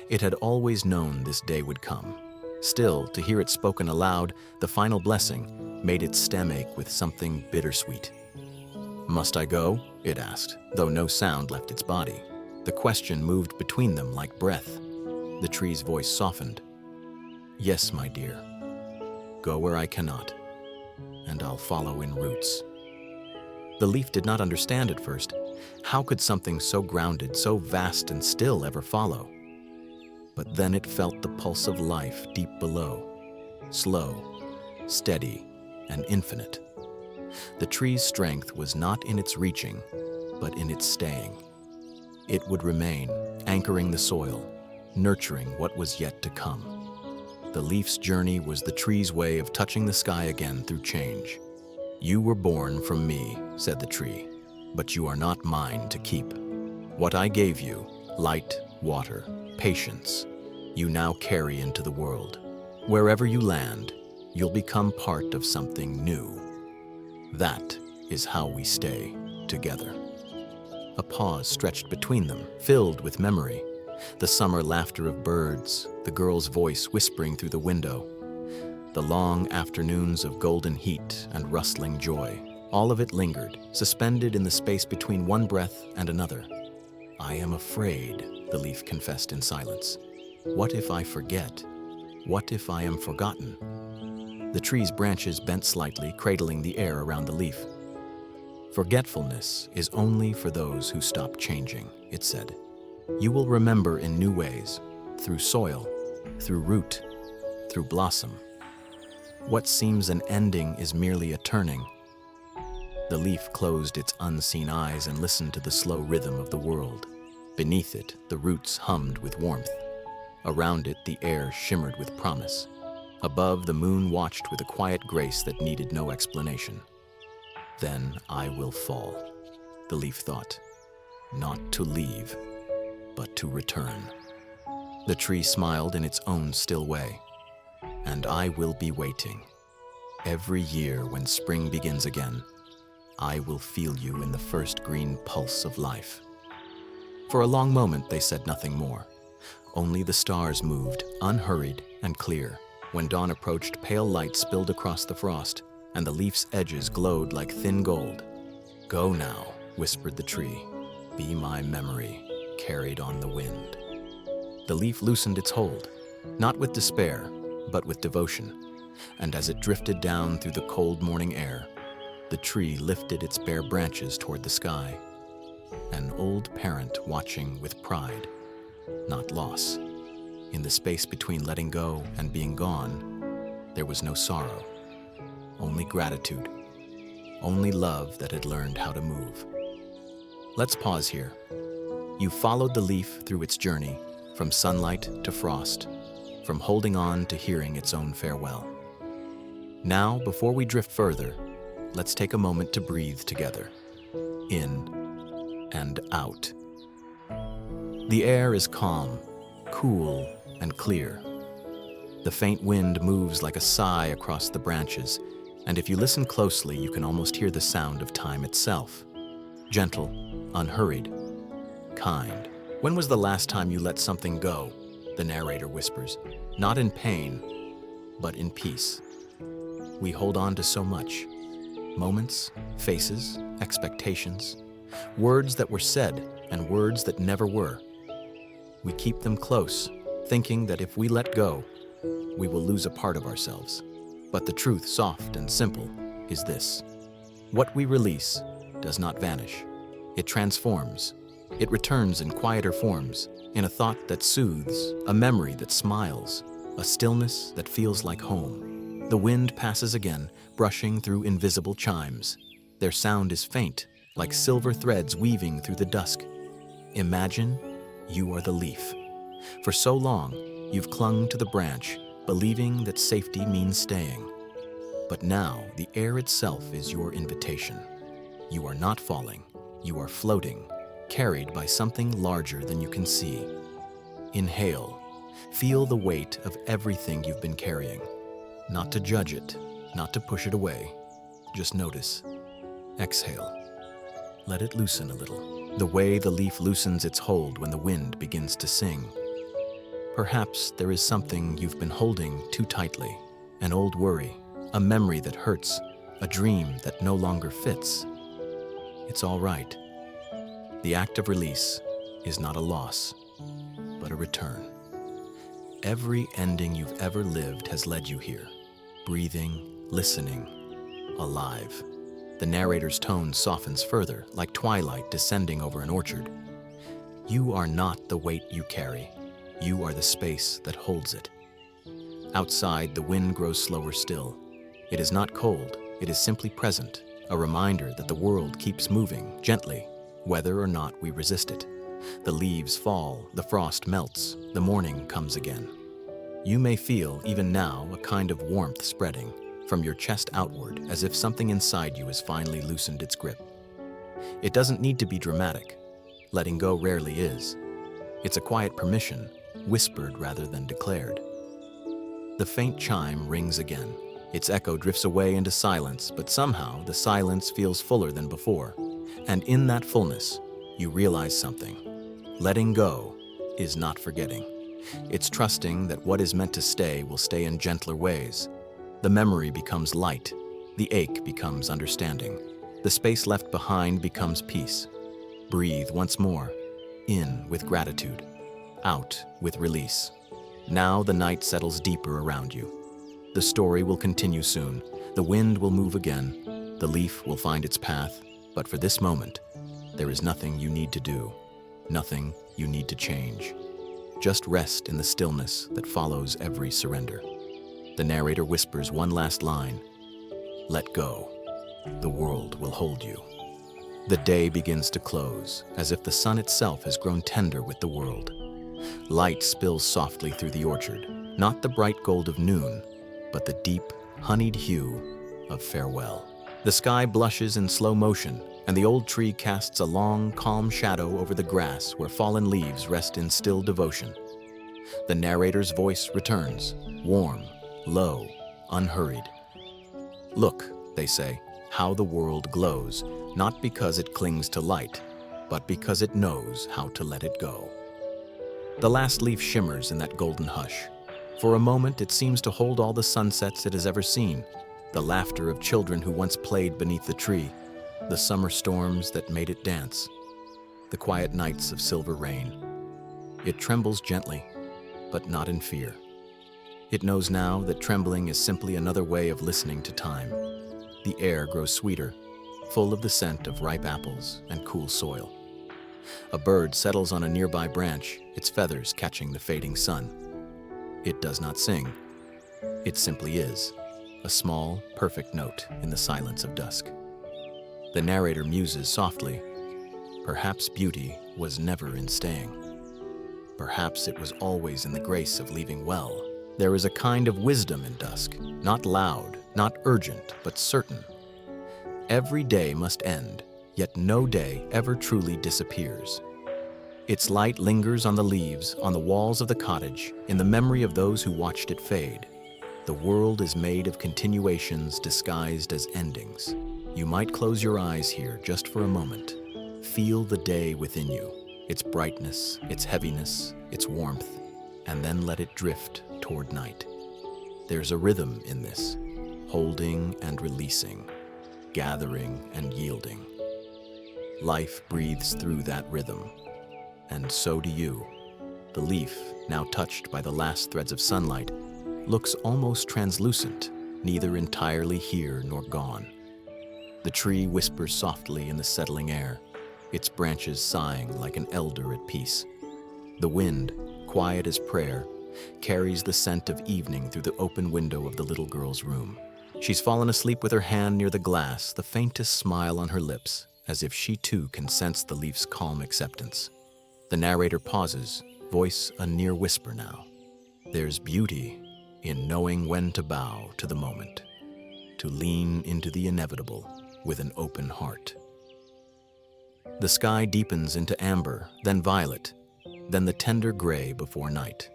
It had always known this day would come. Still, to hear it spoken aloud, the final blessing, made its stem ache with something bittersweet. "Must I go?" it asked, though no sound left its body. The question moved between them like breath. The tree's voice softened. "Yes, my dear. Go where I cannot, and I'll follow in roots." The leaf did not understand at first. How could something so grounded, so vast and still ever follow? But then it felt the pulse of life deep below, slow, steady, and infinite. The tree's strength was not in its reaching, but in its staying. It would remain, anchoring the soil, nurturing what was yet to come. The leaf's journey was the tree's way of touching the sky again through change. "You were born from me," said the tree, "but you are not mine to keep. What I gave you, light, water, patience, you now carry into the world. Wherever you land, you'll become part of something new. That is how we stay together." A pause stretched between them, filled with memory. The summer laughter of birds, the girl's voice whispering through the window, the long afternoons of golden heat and rustling joy. All of it lingered, suspended in the space between one breath and another. "I am afraid," the leaf confessed in silence. "What if I forget? What if I am forgotten?" The tree's branches bent slightly, cradling the air around the leaf. "Forgetfulness is only for those who stop changing," it said. "You will remember in new ways, through soil, through root, through blossom. What seems an ending is merely a turning. The leaf closed its unseen eyes and listened to the slow rhythm of the world. Beneath it, the roots hummed with warmth. Around it, the air shimmered with promise. Above, the moon watched with a quiet grace that needed no explanation. Then I will fall, the leaf thought, not to leave, but to return. The tree smiled in its own still way. And I will be waiting. Every year when spring begins again, I will feel you in the first green pulse of life. For a long moment they said nothing more. Only the stars moved, unhurried and clear. When dawn approached, pale light spilled across the frost, and the leaf's edges glowed like thin gold. Go now, whispered the tree. Be my memory, carried on the wind. The leaf loosened its hold, not with despair, but with devotion. And as it drifted down through the cold morning air, the tree lifted its bare branches toward the sky. An old parent watching with pride, not loss. In the space between letting go and being gone, there was no sorrow, only gratitude, only love that had learned how to move. Let's pause here. You followed the leaf through its journey, from sunlight to frost, from holding on to hearing its own farewell. Now, before we drift further, let's take a moment to breathe together. In and out. The air is calm, cool, and clear. The faint wind moves like a sigh across the branches, and if you listen closely, you can almost hear the sound of time itself. Gentle, unhurried, kind. When was the last time you let something go? The narrator whispers, not in pain, but in peace. We hold on to so much. Moments, faces, expectations, words that were said and words that never were. We keep them close, thinking that if we let go, we will lose a part of ourselves. But the truth, soft and simple, is this. What we release does not vanish. It transforms. It returns in quieter forms, in a thought that soothes, a memory that smiles, a stillness that feels like home. The wind passes again, brushing through invisible chimes. Their sound is faint, like silver threads weaving through the dusk. Imagine you are the leaf. For so long, you've clung to the branch, believing that safety means staying. But now, the air itself is your invitation. You are not falling, you are floating, carried by something larger than you can see. Inhale. Feel the weight of everything you've been carrying. Not to judge it, not to push it away. Just notice. Exhale. Let it loosen a little, the way the leaf loosens its hold when the wind begins to sing. Perhaps there is something you've been holding too tightly, an old worry, a memory that hurts, a dream that no longer fits. It's all right. The act of release is not a loss, but a return. Every ending you've ever lived has led you here, breathing, listening, alive. The narrator's tone softens further, like twilight descending over an orchard. You are not the weight you carry. You are the space that holds it. Outside, the wind grows slower still. It is not cold, it is simply present, a reminder that the world keeps moving gently, whether or not we resist it. The leaves fall, the frost melts, the morning comes again. You may feel, even now, a kind of warmth spreading, from your chest outward, as if something inside you has finally loosened its grip. It doesn't need to be dramatic. Letting go rarely is. It's a quiet permission, whispered rather than declared. The faint chime rings again. Its echo drifts away into silence, but somehow the silence feels fuller than before. And in that fullness, you realize something. Letting go is not forgetting. It's trusting that what is meant to stay will stay in gentler ways. The memory becomes light. The ache becomes understanding. The space left behind becomes peace. Breathe once more. In with gratitude. Out with release. Now the night settles deeper around you. The story will continue soon. The wind will move again. The leaf will find its path. But for this moment, there is nothing you need to do. Nothing you need to change. Just rest in the stillness that follows every surrender. The narrator whispers one last line. Let go. The world will hold you. The day begins to close, as if the sun itself has grown tender with the world. Light spills softly through the orchard, not the bright gold of noon, but the deep, honeyed hue of farewell. The sky blushes in slow motion, and the old tree casts a long, calm shadow over the grass where fallen leaves rest in still devotion. The narrator's voice returns, warm, low, unhurried. Look, they say, how the world glows, not because it clings to light, but because it knows how to let it go. The last leaf shimmers in that golden hush. For a moment, it seems to hold all the sunsets it has ever seen, the laughter of children who once played beneath the tree, the summer storms that made it dance, the quiet nights of silver rain. It trembles gently, but not in fear. It knows now that trembling is simply another way of listening to time. The air grows sweeter, full of the scent of ripe apples and cool soil. A bird settles on a nearby branch, its feathers catching the fading sun. It does not sing. It simply is, a small, perfect note in the silence of dusk. The narrator muses softly. Perhaps beauty was never in staying. Perhaps it was always in the grace of leaving well. There is a kind of wisdom in dusk, not loud, not urgent, but certain. Every day must end, yet no day ever truly disappears. Its light lingers on the leaves, on the walls of the cottage, in the memory of those who watched it fade. The world is made of continuations disguised as endings. You might close your eyes here just for a moment. Feel the day within you, its brightness, its heaviness, its warmth, and then let it drift toward night. There's a rhythm in this, holding and releasing, gathering and yielding. Life breathes through that rhythm, and so do you. The leaf, now touched by the last threads of sunlight, looks almost translucent, neither entirely here nor gone. The tree whispers softly in the settling air, its branches sighing like an elder at peace. The wind, quiet as prayer, carries the scent of evening through the open window of the little girl's room. She's fallen asleep with her hand near the glass, the faintest smile on her lips, as if she too can sense the leaf's calm acceptance. The narrator pauses, voice a near whisper now. There's beauty in knowing when to bow to the moment, to lean into the inevitable with an open heart. The sky deepens into amber, then violet, then the tender gray before night.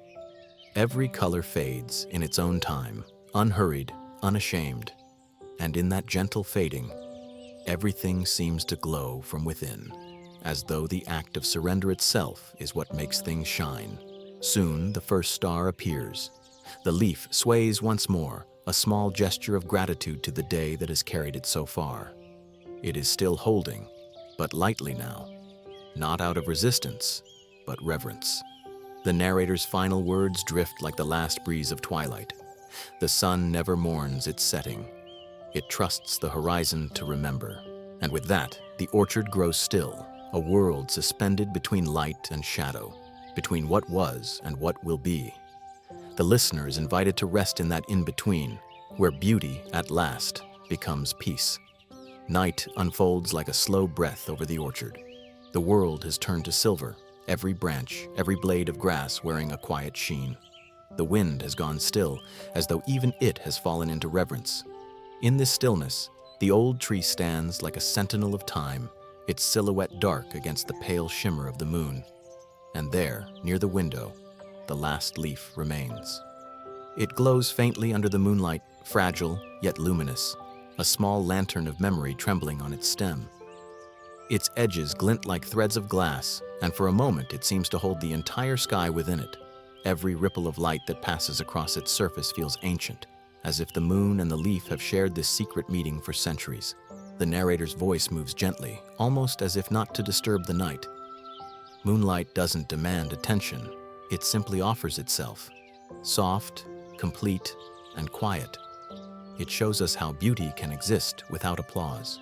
Every color fades in its own time, unhurried, unashamed, and in that gentle fading, everything seems to glow from within, as though the act of surrender itself is what makes things shine. Soon the first star appears. The leaf sways once more, a small gesture of gratitude to the day that has carried it so far. It is still holding, but lightly now, not out of resistance, but reverence. The narrator's final words drift like the last breeze of twilight. The sun never mourns its setting. It trusts the horizon to remember. And with that, the orchard grows still, a world suspended between light and shadow, between what was and what will be. The listener is invited to rest in that in-between, where beauty, at last, becomes peace. Night unfolds like a slow breath over the orchard. The world has turned to silver, every branch, every blade of grass wearing a quiet sheen. The wind has gone still, as though even it has fallen into reverence. In this stillness, the old tree stands like a sentinel of time, its silhouette dark against the pale shimmer of the moon. And there, near the window, the last leaf remains. It glows faintly under the moonlight, fragile yet luminous, a small lantern of memory trembling on its stem. Its edges glint like threads of glass, and for a moment it seems to hold the entire sky within it. Every ripple of light that passes across its surface feels ancient, as if the moon and the leaf have shared this secret meeting for centuries. The narrator's voice moves gently, almost as if not to disturb the night. Moonlight doesn't demand attention, it simply offers itself, soft, complete, and quiet. It shows us how beauty can exist without applause.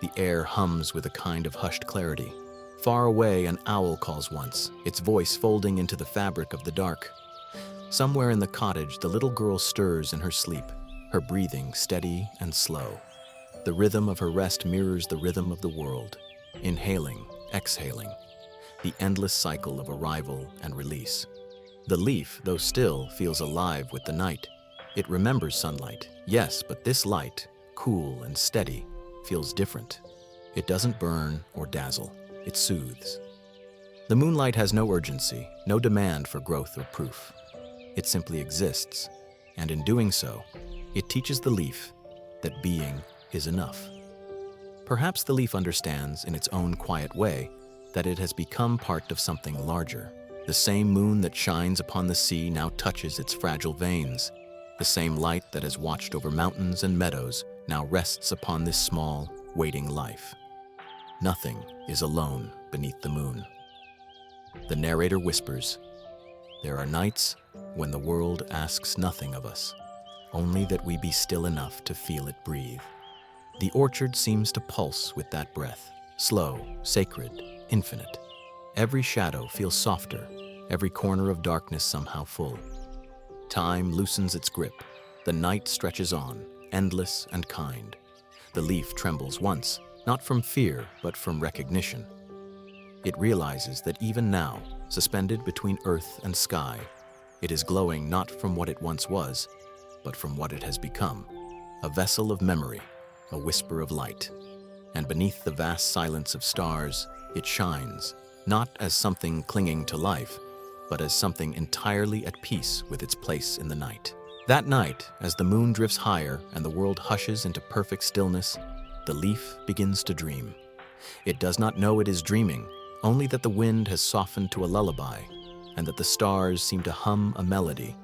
The air hums with a kind of hushed clarity. Far away, an owl calls once, its voice folding into the fabric of the dark. Somewhere in the cottage, the little girl stirs in her sleep, her breathing steady and slow. The rhythm of her rest mirrors the rhythm of the world, inhaling, exhaling, the endless cycle of arrival and release. The leaf, though still, feels alive with the night. It remembers sunlight, yes, but this light, cool and steady, feels different. It doesn't burn or dazzle, it soothes. The moonlight has no urgency, no demand for growth or proof. It simply exists, and in doing so, it teaches the leaf that being is enough. Perhaps the leaf understands, in its own quiet way, that it has become part of something larger. The same moon that shines upon the sea now touches its fragile veins. The same light that has watched over mountains and meadows now rests upon this small, waiting life. Nothing is alone beneath the moon. The narrator whispers, "There are nights when the world asks nothing of us, only that we be still enough to feel it breathe." The orchard seems to pulse with that breath, slow, sacred, infinite. Every shadow feels softer, every corner of darkness somehow full. Time loosens its grip. The night stretches on, endless and kind. The leaf trembles once, not from fear, but from recognition. It realizes that even now, suspended between earth and sky, it is glowing not from what it once was, but from what it has become, a vessel of memory, a whisper of light. And beneath the vast silence of stars, it shines, not as something clinging to life, but as something entirely at peace with its place in the night. That night, as the moon drifts higher and the world hushes into perfect stillness, the leaf begins to dream. It does not know it is dreaming, only that the wind has softened to a lullaby, and that the stars seem to hum a melody,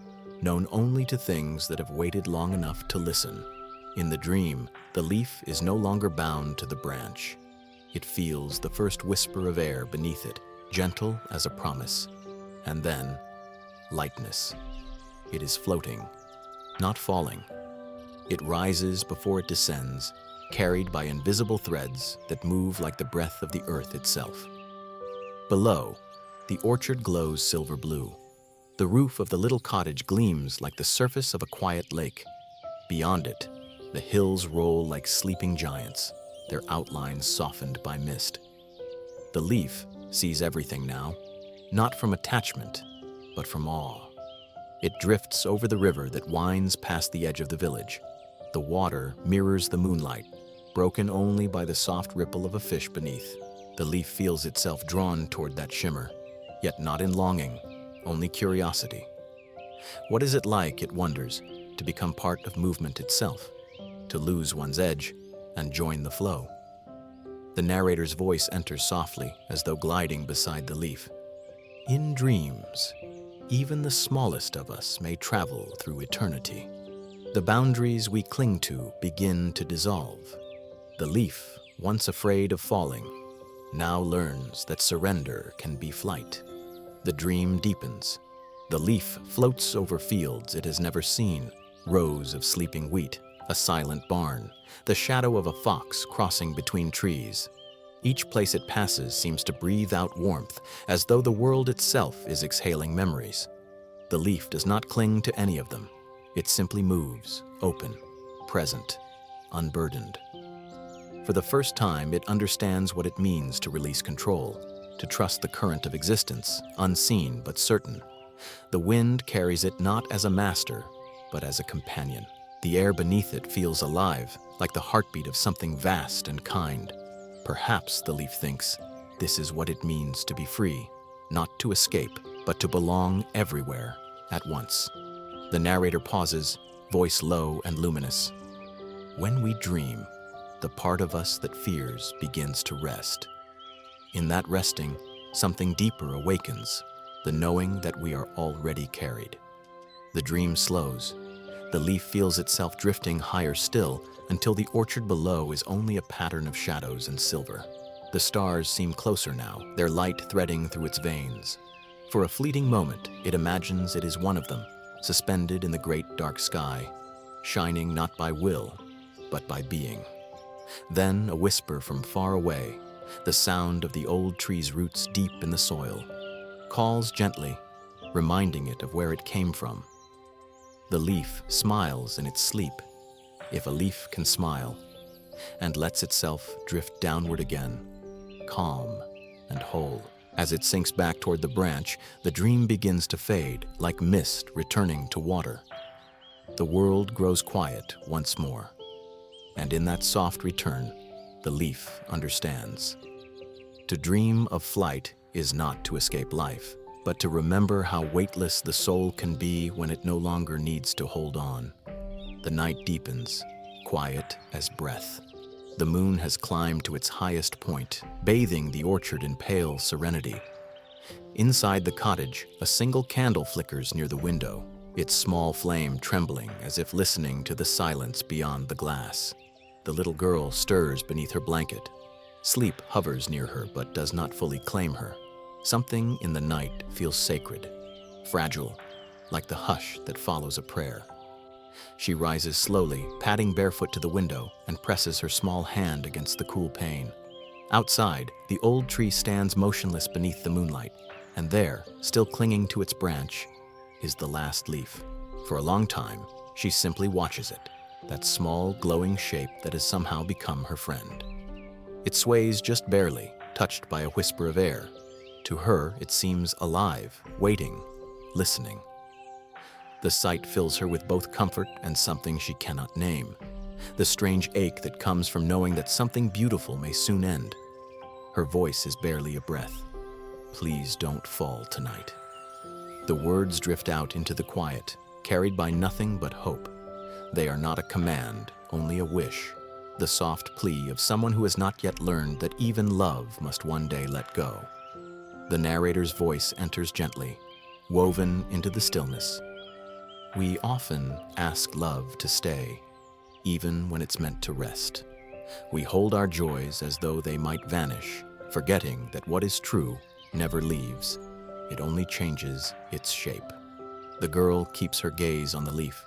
known only to things that have waited long enough to listen. In the dream, the leaf is no longer bound to the branch. It feels the first whisper of air beneath it, gentle as a promise. And then, lightness. It is floating, not falling. It rises before it descends, carried by invisible threads that move like the breath of the earth itself. Below, the orchard glows silver blue. The roof of the little cottage gleams like the surface of a quiet lake. Beyond it, the hills roll like sleeping giants, their outlines softened by mist. The leaf sees everything now, not from attachment, but from awe. It drifts over the river that winds past the edge of the village. The water mirrors the moonlight, broken only by the soft ripple of a fish beneath. The leaf feels itself drawn toward that shimmer, yet not in longing, only curiosity. What is it like, it wonders, to become part of movement itself, to lose one's edge and join the flow? The narrator's voice enters softly, as though gliding beside the leaf. In dreams, even the smallest of us may travel through eternity. The boundaries we cling to begin to dissolve. The leaf, once afraid of falling, now learns that surrender can be flight. The dream deepens. The leaf floats over fields it has never seen, rows of sleeping wheat, a silent barn, the shadow of a fox crossing between trees. Each place it passes seems to breathe out warmth, as though the world itself is exhaling memories. The leaf does not cling to any of them. It simply moves, open, present, unburdened. For the first time, it understands what it means to release control, to trust the current of existence, unseen but certain. The wind carries it not as a master, but as a companion. The air beneath it feels alive, like the heartbeat of something vast and kind. Perhaps, the leaf thinks, this is what it means to be free, not to escape, but to belong everywhere at once. The narrator pauses, voice low and luminous. When we dream, the part of us that fears begins to rest. In that resting, something deeper awakens, the knowing that we are already carried. The dream slows. The leaf feels itself drifting higher still, until the orchard below is only a pattern of shadows and silver. The stars seem closer now, their light threading through its veins. For a fleeting moment, it imagines it is one of them, suspended in the great dark sky, shining not by will, but by being. Then a whisper from far away, the sound of the old tree's roots deep in the soil, calls gently, reminding it of where it came from. The leaf smiles in its sleep, if a leaf can smile, and lets itself drift downward again, calm and whole. As it sinks back toward the branch, the dream begins to fade, like mist returning to water. The world grows quiet once more, and in that soft return, the leaf understands. To dream of flight is not to escape life, but to remember how weightless the soul can be when it no longer needs to hold on. The night deepens, quiet as breath. The moon has climbed to its highest point, bathing the orchard in pale serenity. Inside the cottage, a single candle flickers near the window, its small flame trembling as if listening to the silence beyond the glass. The little girl stirs beneath her blanket. Sleep hovers near her but does not fully claim her. Something in the night feels sacred, fragile, like the hush that follows a prayer. She rises slowly, padding barefoot to the window, and presses her small hand against the cool pane. Outside, the old tree stands motionless beneath the moonlight, and there, still clinging to its branch, is the last leaf. For a long time, she simply watches it, that small, glowing shape that has somehow become her friend. It sways just barely, touched by a whisper of air. To her, it seems alive, waiting, listening. The sight fills her with both comfort and something she cannot name. The strange ache that comes from knowing that something beautiful may soon end. Her voice is barely a breath. Please don't fall tonight. The words drift out into the quiet, carried by nothing but hope. They are not a command, only a wish. The soft plea of someone who has not yet learned that even love must one day let go. The narrator's voice enters gently, woven into the stillness. We often ask love to stay, even when it's meant to rest. We hold our joys as though they might vanish, forgetting that what is true never leaves. It only changes its shape. The girl keeps her gaze on the leaf.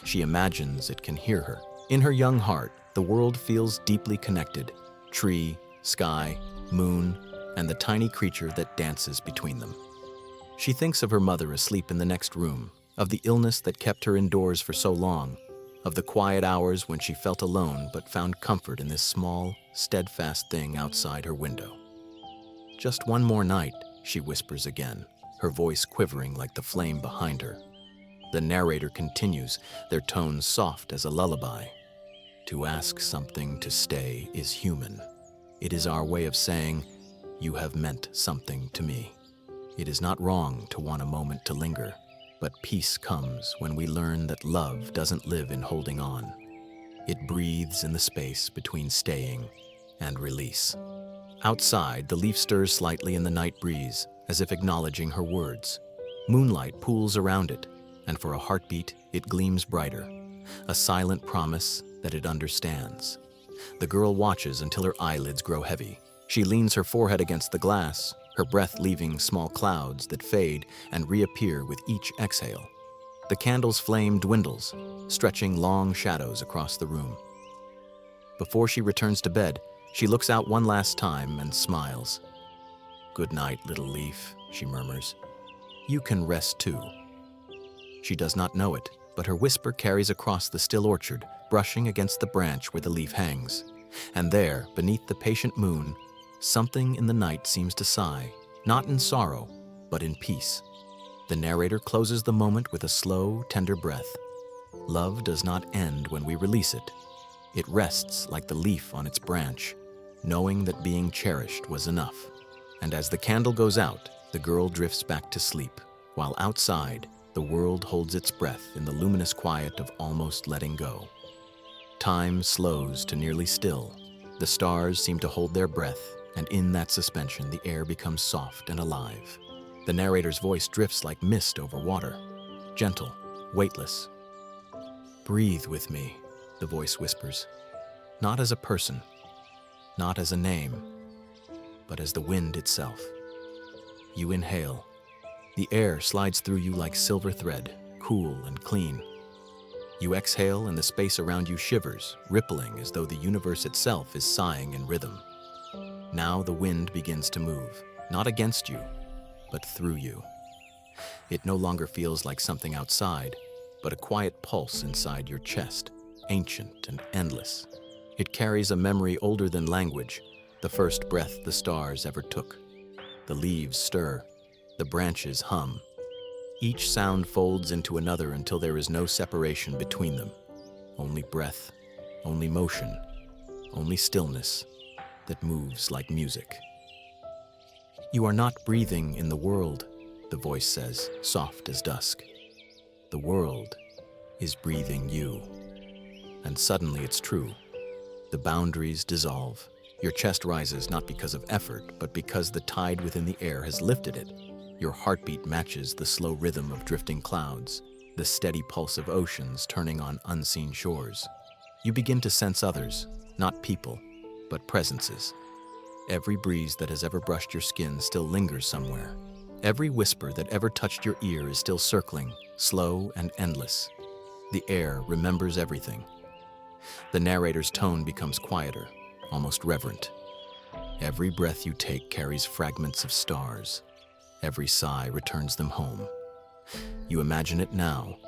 She imagines it can hear her. In her young heart, the world feels deeply connected. Tree, sky, moon, and the tiny creature that dances between them. She thinks of her mother asleep in the next room, of the illness that kept her indoors for so long, of the quiet hours when she felt alone but found comfort in this small, steadfast thing outside her window. Just one more night, she whispers again, her voice quivering like the flame behind her. The narrator continues, their tones soft as a lullaby. To ask something to stay is human. It is our way of saying, you have meant something to me. It is not wrong to want a moment to linger. But peace comes when we learn that love doesn't live in holding on. It breathes in the space between staying and release. Outside, the leaf stirs slightly in the night breeze, as if acknowledging her words. Moonlight pools around it, and for a heartbeat, it gleams brighter, a silent promise that it understands. The girl watches until her eyelids grow heavy. She leans her forehead against the glass, her breath leaving small clouds that fade and reappear with each exhale. The candle's flame dwindles, stretching long shadows across the room. Before she returns to bed, she looks out one last time and smiles. "Good night, little leaf," she murmurs. "You can rest too." She does not know it, but her whisper carries across the still orchard, brushing against the branch where the leaf hangs. And there, beneath the patient moon, something in the night seems to sigh, not in sorrow, but in peace. The narrator closes the moment with a slow, tender breath. Love does not end when we release it. It rests like the leaf on its branch, knowing that being cherished was enough. And as the candle goes out, the girl drifts back to sleep, while outside, the world holds its breath in the luminous quiet of almost letting go. Time slows to nearly still. The stars seem to hold their breath, and in that suspension, the air becomes soft and alive. The narrator's voice drifts like mist over water, gentle, weightless. "Breathe with me," the voice whispers, "not as a person, not as a name, but as the wind itself." You inhale. The air slides through you like silver thread, cool and clean. You exhale and the space around you shivers, rippling as though the universe itself is sighing in rhythm. Now the wind begins to move, not against you, but through you. It no longer feels like something outside, but a quiet pulse inside your chest, ancient and endless. It carries a memory older than language, the first breath the stars ever took. The leaves stir, the branches hum. Each sound folds into another until there is no separation between them. Only breath, only motion, only stillness that moves like music. "You are not breathing in the world," the voice says, soft as dusk. "The world is breathing you." And suddenly it's true. The boundaries dissolve. Your chest rises not because of effort, but because the tide within the air has lifted it. Your heartbeat matches the slow rhythm of drifting clouds, the steady pulse of oceans turning on unseen shores. You begin to sense others, not people, but presences. Every breeze that has ever brushed your skin still lingers somewhere. Every whisper that ever touched your ear is still circling, slow and endless. The air remembers everything. The narrator's tone becomes quieter, almost reverent. Every breath you take carries fragments of stars. Every sigh returns them home. You imagine it now,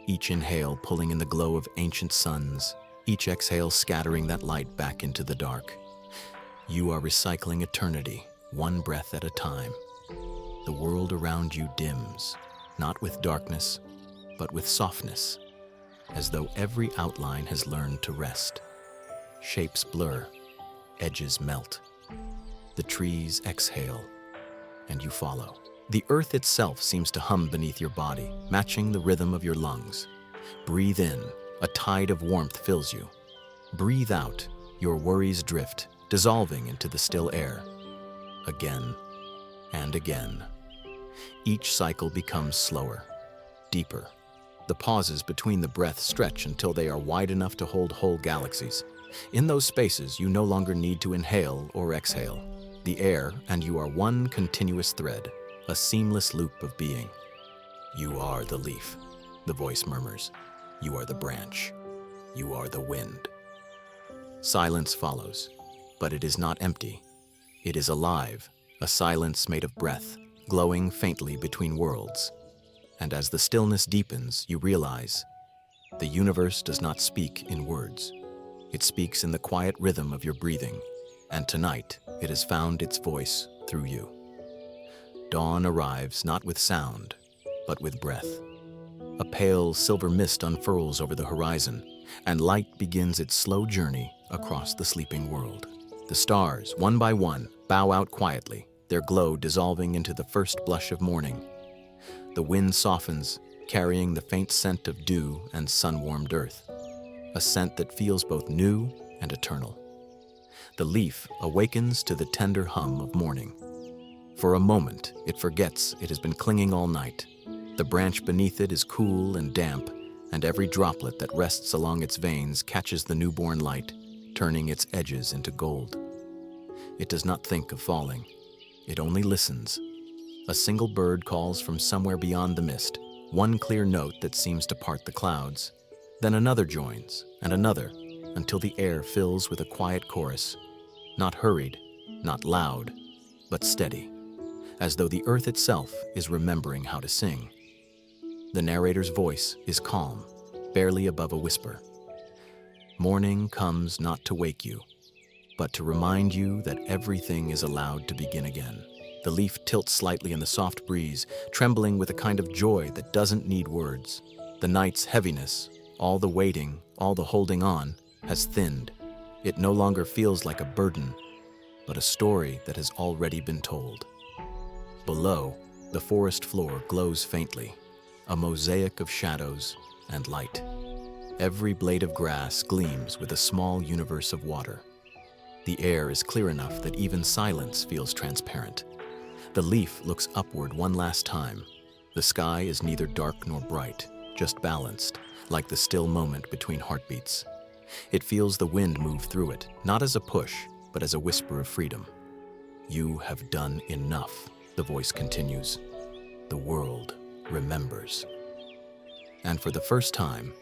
each inhale pulling in the glow of ancient suns, each exhale scattering that light back into the dark. You are recycling eternity, one breath at a time. The world around you dims, not with darkness, but with softness, as though every outline has learned to rest. Shapes blur, edges melt. The trees exhale, and you follow. The earth itself seems to hum beneath your body, matching the rhythm of your lungs. Breathe in, a tide of warmth fills you. Breathe out, your worries drift, dissolving into the still air. Again and again. Each cycle becomes slower, deeper. The pauses between the breaths stretch until they are wide enough to hold whole galaxies. In those spaces, you no longer need to inhale or exhale. The air and you are one continuous thread, a seamless loop of being. "You are the leaf," the voice murmurs. "You are the branch. You are the wind." Silence follows, but it is not empty. It is alive, a silence made of breath, glowing faintly between worlds. And as the stillness deepens, you realize the universe does not speak in words. It speaks in the quiet rhythm of your breathing, and tonight it has found its voice through you. Dawn arrives not with sound, but with breath. A pale silver mist unfurls over the horizon, and light begins its slow journey across the sleeping world. The stars, one by one, bow out quietly, their glow dissolving into the first blush of morning. The wind softens, carrying the faint scent of dew and sun-warmed earth, a scent that feels both new and eternal. The leaf awakens to the tender hum of morning. For a moment, it forgets it has been clinging all night. The branch beneath it is cool and damp, and every droplet that rests along its veins catches the newborn light, turning its edges into gold. It does not think of falling. It only listens. A single bird calls from somewhere beyond the mist, one clear note that seems to part the clouds. Then another joins, and another, until the air fills with a quiet chorus, not hurried, not loud, but steady, as though the earth itself is remembering how to sing. The narrator's voice is calm, barely above a whisper. Morning comes not to wake you, but to remind you that everything is allowed to begin again. The leaf tilts slightly in the soft breeze, trembling with a kind of joy that doesn't need words. The night's heaviness, all the waiting, all the holding on, has thinned. It no longer feels like a burden, but a story that has already been told. Below, the forest floor glows faintly, a mosaic of shadows and light. Every blade of grass gleams with a small universe of water. The air is clear enough that even silence feels transparent. The leaf looks upward one last time. The sky is neither dark nor bright, just balanced, like the still moment between heartbeats. It feels the wind move through it, not as a push, but as a whisper of freedom. "You have done enough," the voice continues. "The world remembers." And for the first time,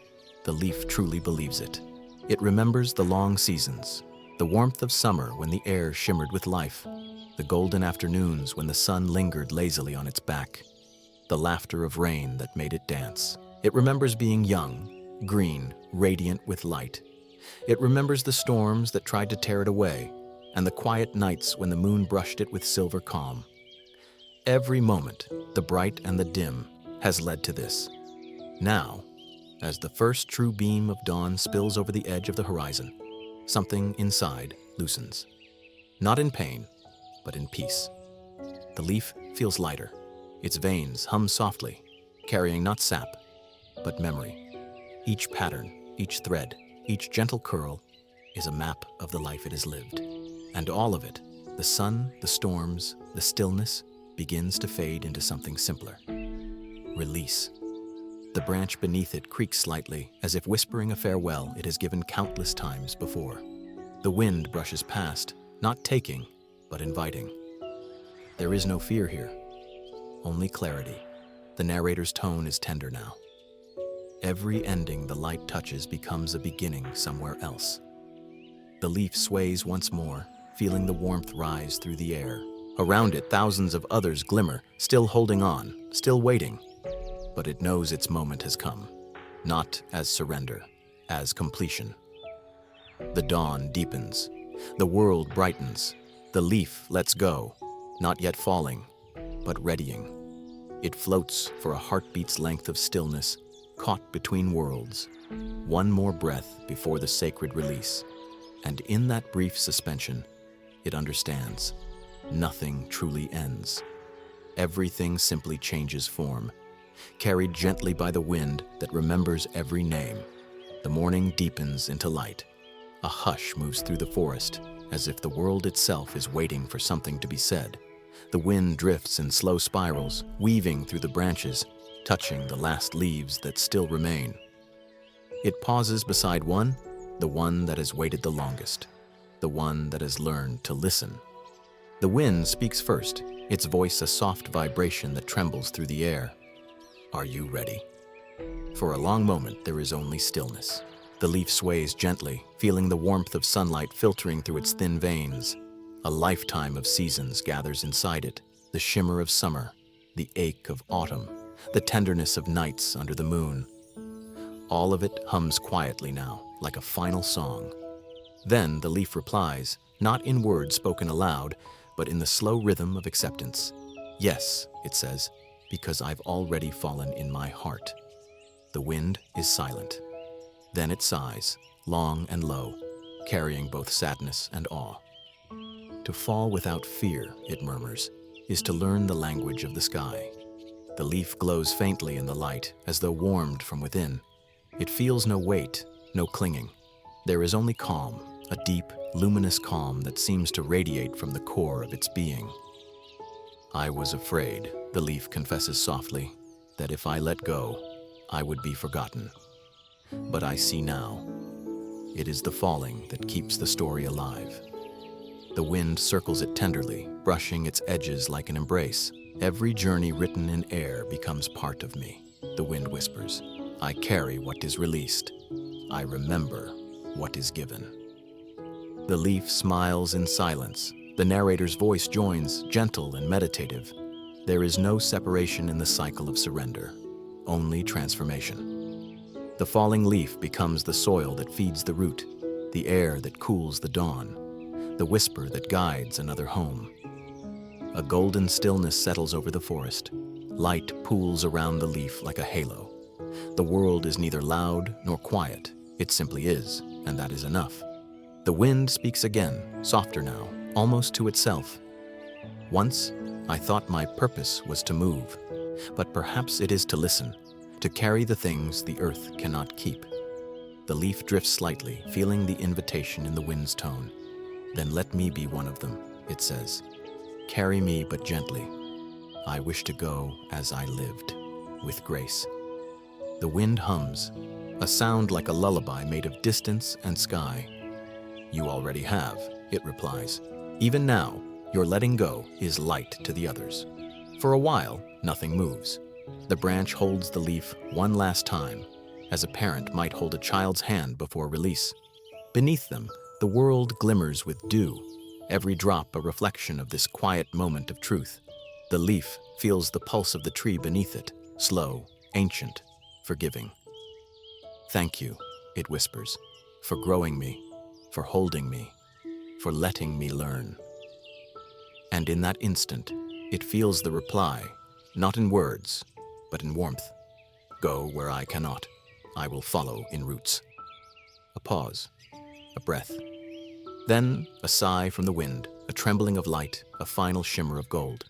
the leaf truly believes it. It remembers the long seasons, the warmth of summer when the air shimmered with life, the golden afternoons when the sun lingered lazily on its back. the laughter of rain that made it dance. It remembers being young, green, radiant with light. It remembers the storms that tried to tear it away, and the quiet nights when the moon brushed it with silver calm. Every moment, the bright and the dim, has led to this. Now, as the first true beam of dawn spills over the edge of the horizon, something inside loosens. Not in pain, but in peace. The leaf feels lighter. Its veins hum softly, carrying not sap, but memory. Each pattern, each thread, each gentle curl is a map of the life it has lived. And all of it, the sun, the storms, the stillness, begins to fade into something simpler. Release. The branch beneath it creaks slightly, as if whispering a farewell it has given countless times before. The wind brushes past, not taking, but inviting. There is no fear here, only clarity. The narrator's tone is tender now. Every ending the light touches becomes a beginning somewhere else. The leaf sways once more, feeling the warmth rise through the air. Around it, thousands of others glimmer, still holding on, still waiting. But it knows its moment has come, not as surrender, as completion. The dawn deepens, the world brightens, the leaf lets go, not yet falling, but readying. It floats for a heartbeat's length of stillness, caught between worlds, one more breath before the sacred release. And in that brief suspension, it understands. Nothing truly ends. Everything simply changes form, carried gently by the wind that remembers every name. The morning deepens into light. A hush moves through the forest, as if the world itself is waiting for something to be said. The wind drifts in slow spirals, weaving through the branches, touching the last leaves that still remain. It pauses beside one, the one that has waited the longest, the one that has learned to listen. The wind speaks first, its voice a soft vibration that trembles through the air. Are you ready? For a long moment, there is only stillness. The leaf sways gently, feeling the warmth of sunlight filtering through its thin veins. A lifetime of seasons gathers inside it, the shimmer of summer, the ache of autumn, the tenderness of nights under the moon. All of it hums quietly now, like a final song. Then the leaf replies, not in words spoken aloud, but in the slow rhythm of acceptance. Yes, it says, because I've already fallen in my heart. The wind is silent. Then it sighs, long and low, carrying both sadness and awe. To fall without fear, it murmurs, is to learn the language of the sky. The leaf glows faintly in the light, as though warmed from within. It feels no weight, no clinging. There is only calm, a deep, luminous calm that seems to radiate from the core of its being. I was afraid, the leaf confesses softly, that if I let go, I would be forgotten. But I see now. It is the falling that keeps the story alive. The wind circles it tenderly, brushing its edges like an embrace. Every journey written in air becomes part of me, the wind whispers. I carry what is released. I remember what is given. The leaf smiles in silence. The narrator's voice joins, gentle and meditative. There is no separation in the cycle of surrender, only transformation. The falling leaf becomes the soil that feeds the root, the air that cools the dawn, the whisper that guides another home. A golden stillness settles over the forest. Light pools around the leaf like a halo. The world is neither loud nor quiet. It simply is, and that is enough. The wind speaks again, softer now, almost to itself. Once, I thought my purpose was to move, but perhaps it is to listen, to carry the things the earth cannot keep. The leaf drifts slightly, feeling the invitation in the wind's tone. Then let me be one of them, it says. Carry me but gently. I wish to go as I lived, with grace. The wind hums, a sound like a lullaby made of distance and sky. You already have, it replies. Even now, your letting go is light to the others. For a while, nothing moves. The branch holds the leaf one last time, as a parent might hold a child's hand before release. Beneath them, the world glimmers with dew, every drop a reflection of this quiet moment of truth. The leaf feels the pulse of the tree beneath it, slow, ancient, forgiving. "Thank you," it whispers, "for growing me, for holding me, for letting me learn." And in that instant, it feels the reply, not in words, but in warmth. "Go where I cannot, I will follow in roots." A pause, a breath. Then a sigh from the wind, a trembling of light, a final shimmer of gold.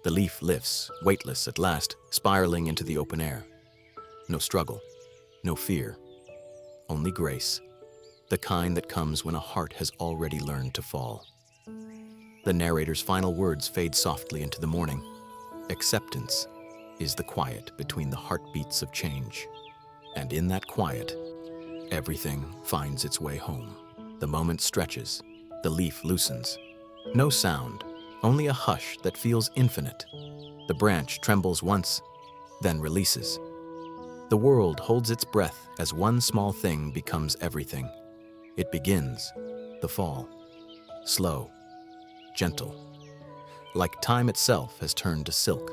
The leaf lifts, weightless at last, spiraling into the open air. No struggle, no fear, only grace, the kind that comes when a heart has already learned to fall. The narrator's final words fade softly into the morning. Acceptance is the quiet between the heartbeats of change. And in that quiet, everything finds its way home. The moment stretches, the leaf loosens. No sound, only a hush that feels infinite. The branch trembles once, then releases. The world holds its breath as one small thing becomes everything. It begins, the fall, slow, gentle. Like time itself has turned to silk.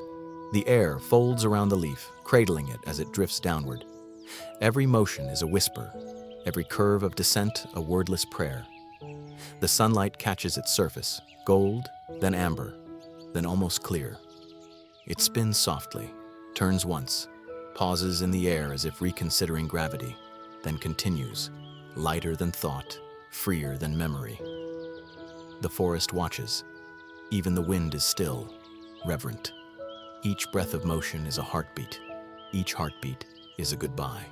The air folds around the leaf, cradling it as it drifts downward. Every motion is a whisper, every curve of descent a wordless prayer. The sunlight catches its surface, gold, then amber, then almost clear. It spins softly, turns once, pauses in the air as if reconsidering gravity, then continues, lighter than thought, freer than memory. The forest watches. Even the wind is still, reverent. Each breath of motion is a heartbeat. Each heartbeat is a goodbye.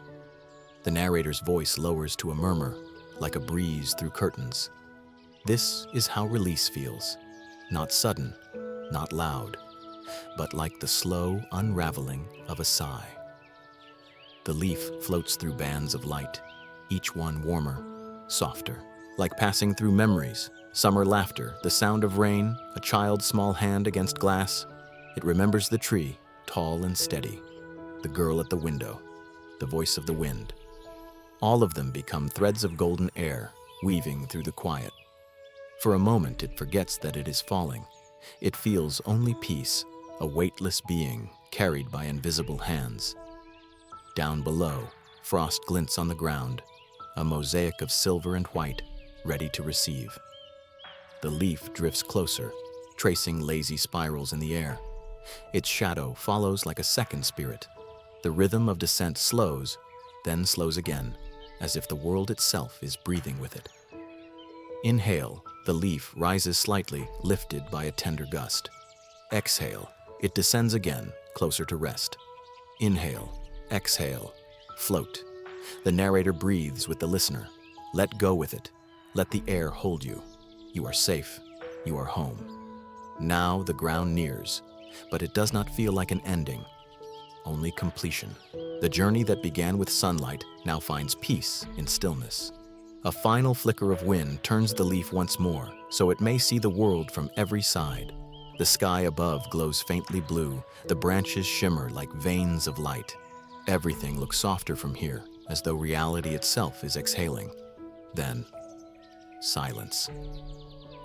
The narrator's voice lowers to a murmur, like a breeze through curtains. This is how release feels. Not sudden, not loud, but like the slow unraveling of a sigh. The leaf floats through bands of light, each one warmer, softer, like passing through memories, summer laughter, the sound of rain, a child's small hand against glass. It remembers the tree, tall and steady, the girl at the window, the voice of the wind. All of them become threads of golden air, weaving through the quiet. For a moment, it forgets that it is falling. It feels only peace, a weightless being carried by invisible hands. Down below, frost glints on the ground, a mosaic of silver and white, ready to receive. The leaf drifts closer, tracing lazy spirals in the air. Its shadow follows like a second spirit. The rhythm of descent slows, then slows again, as if the world itself is breathing with it. Inhale, the leaf rises slightly, lifted by a tender gust. Exhale, it descends again, closer to rest. Inhale, exhale, float. The narrator breathes with the listener. Let go with it. Let the air hold you. You are safe. You are home. Now the ground nears, but it does not feel like an ending, only completion. The journey that began with sunlight now finds peace in stillness. A final flicker of wind turns the leaf once more, so it may see the world from every side. The sky above glows faintly blue, the branches shimmer like veins of light. Everything looks softer from here, as though reality itself is exhaling. Then, silence.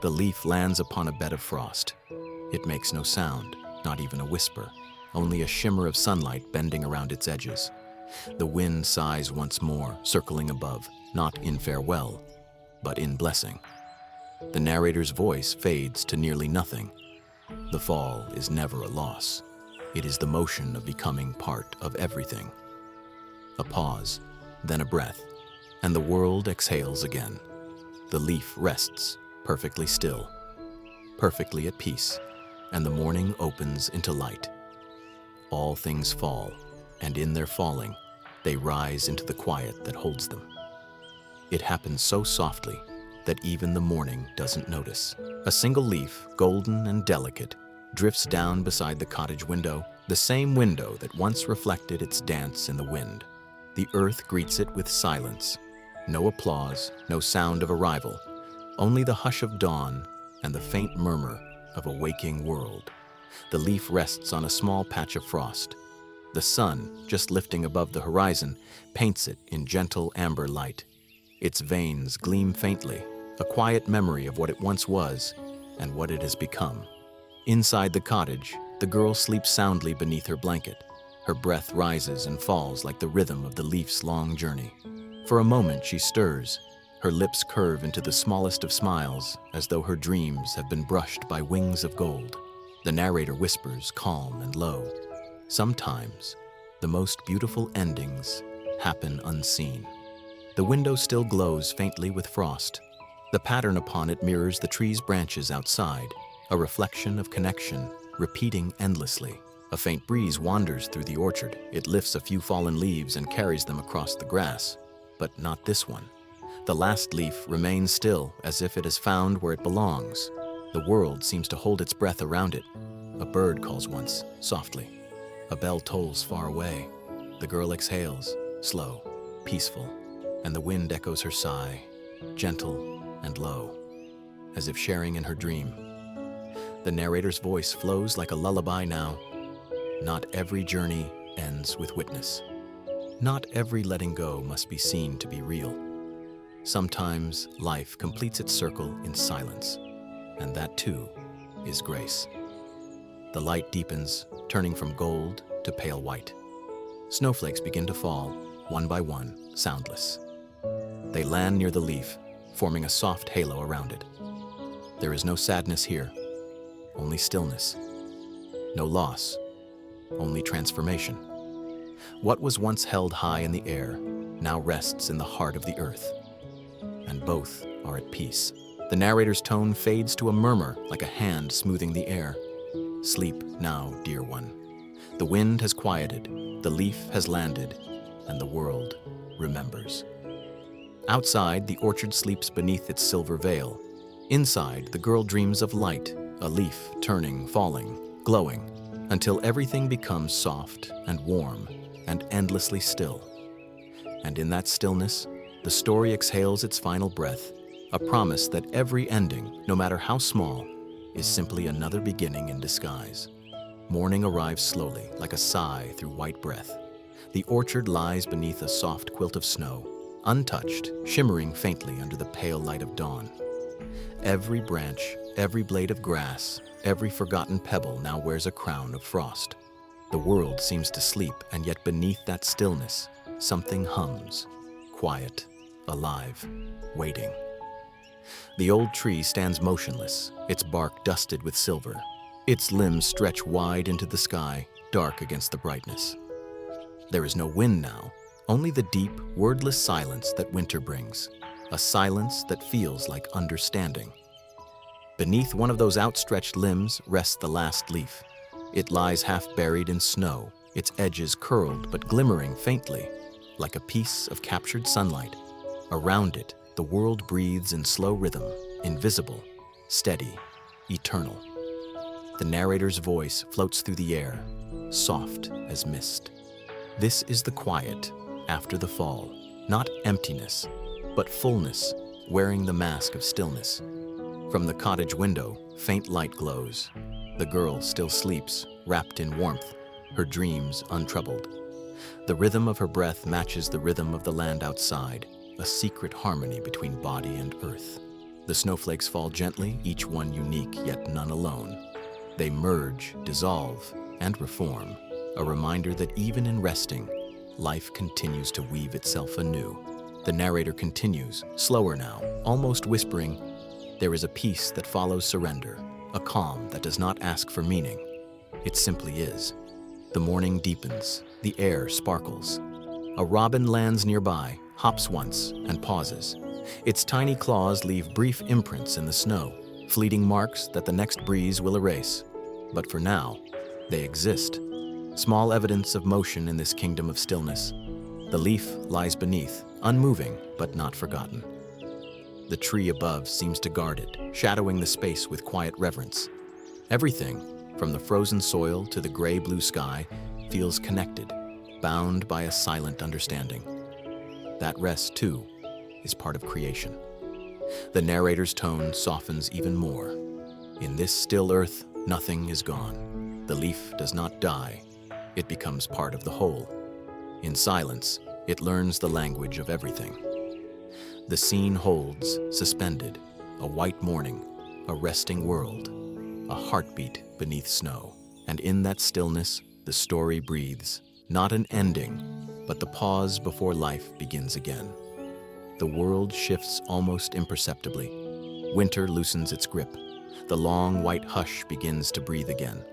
The leaf lands upon a bed of frost. It makes no sound, not even a whisper, only a shimmer of sunlight bending around its edges. The wind sighs once more, circling above, not in farewell, but in blessing. The narrator's voice fades to nearly nothing. The fall is never a loss. It is the motion of becoming part of everything. A pause, then a breath, and the world exhales again. The leaf rests, perfectly still, perfectly at peace, and the morning opens into light. All things fall, and in their falling, they rise into the quiet that holds them. It happens so softly that even the morning doesn't notice. A single leaf, golden and delicate, drifts down beside the cottage window, the same window that once reflected its dance in the wind. The earth greets it with silence. No applause, no sound of arrival, only the hush of dawn and the faint murmur of a waking world. The leaf rests on a small patch of frost. The sun, just lifting above the horizon, paints it in gentle amber light. Its veins gleam faintly, a quiet memory of what it once was and what it has become. Inside the cottage, the girl sleeps soundly beneath her blanket. Her breath rises and falls like the rhythm of the leaf's long journey. For a moment she stirs. Her lips curve into the smallest of smiles, as though her dreams have been brushed by wings of gold. The narrator whispers, calm and low, "Sometimes, the most beautiful endings happen unseen." The window still glows faintly with frost. The pattern upon it mirrors the tree's branches outside, a reflection of connection, repeating endlessly. A faint breeze wanders through the orchard. It lifts a few fallen leaves and carries them across the grass. But not this one. The last leaf remains still, as if it has found where it belongs. The world seems to hold its breath around it. A bird calls once, softly. A bell tolls far away. The girl exhales, slow, peaceful, and the wind echoes her sigh, gentle and low, as if sharing in her dream. The narrator's voice flows like a lullaby now. Not every journey ends with witness. Not every letting go must be seen to be real. Sometimes life completes its circle in silence, and that too is grace. The light deepens, turning from gold to pale white. Snowflakes begin to fall, one by one, soundless. They land near the leaf, forming a soft halo around it. There is no sadness here, only stillness. No loss, only transformation. What was once held high in the air now rests in the heart of the earth, and both are at peace. The narrator's tone fades to a murmur like a hand smoothing the air. Sleep now, dear one. The wind has quieted, the leaf has landed, and the world remembers. Outside, the orchard sleeps beneath its silver veil. Inside, the girl dreams of light, a leaf turning, falling, glowing, until everything becomes soft and warm and endlessly still. And in that stillness, the story exhales its final breath, a promise that every ending, no matter how small, is simply another beginning in disguise. Morning arrives slowly, like a sigh through white breath. The orchard lies beneath a soft quilt of snow, untouched, shimmering faintly under the pale light of dawn. Every branch, every blade of grass, every forgotten pebble now wears a crown of frost. The world seems to sleep, and yet beneath that stillness, something hums, quiet, alive, waiting. The old tree stands motionless, its bark dusted with silver. Its limbs stretch wide into the sky, dark against the brightness. There is no wind now, only the deep, wordless silence that winter brings, a silence that feels like understanding. Beneath one of those outstretched limbs rests the last leaf. It lies half buried in snow, its edges curled but glimmering faintly, like a piece of captured sunlight. Around it, the world breathes in slow rhythm, invisible, steady, eternal. The narrator's voice floats through the air, soft as mist. This is the quiet after the fall, not emptiness, but fullness, wearing the mask of stillness. From the cottage window, faint light glows. The girl still sleeps, wrapped in warmth, her dreams untroubled. The rhythm of her breath matches the rhythm of the land outside, a secret harmony between body and earth. The snowflakes fall gently, each one unique, yet none alone. They merge, dissolve, and reform, a reminder that even in resting, life continues to weave itself anew. The narrator continues, slower now, almost whispering, "There is a peace that follows surrender, a calm that does not ask for meaning. It simply is." The morning deepens, the air sparkles. A robin lands nearby, hops once, and pauses. Its tiny claws leave brief imprints in the snow, fleeting marks that the next breeze will erase. But for now, they exist. Small evidence of motion in this kingdom of stillness. The leaf lies beneath, unmoving but not forgotten. The tree above seems to guard it, shadowing the space with quiet reverence. Everything, from the frozen soil to the gray-blue sky, feels connected, bound by a silent understanding. That rest, too, is part of creation. The narrator's tone softens even more. In this still earth, nothing is gone. The leaf does not die. It becomes part of the whole. In silence, it learns the language of everything. The scene holds, suspended, a white morning, a resting world, a heartbeat beneath snow. And in that stillness, the story breathes, not an ending, but the pause before life begins again. The world shifts almost imperceptibly. Winter loosens its grip. The long white hush begins to breathe again.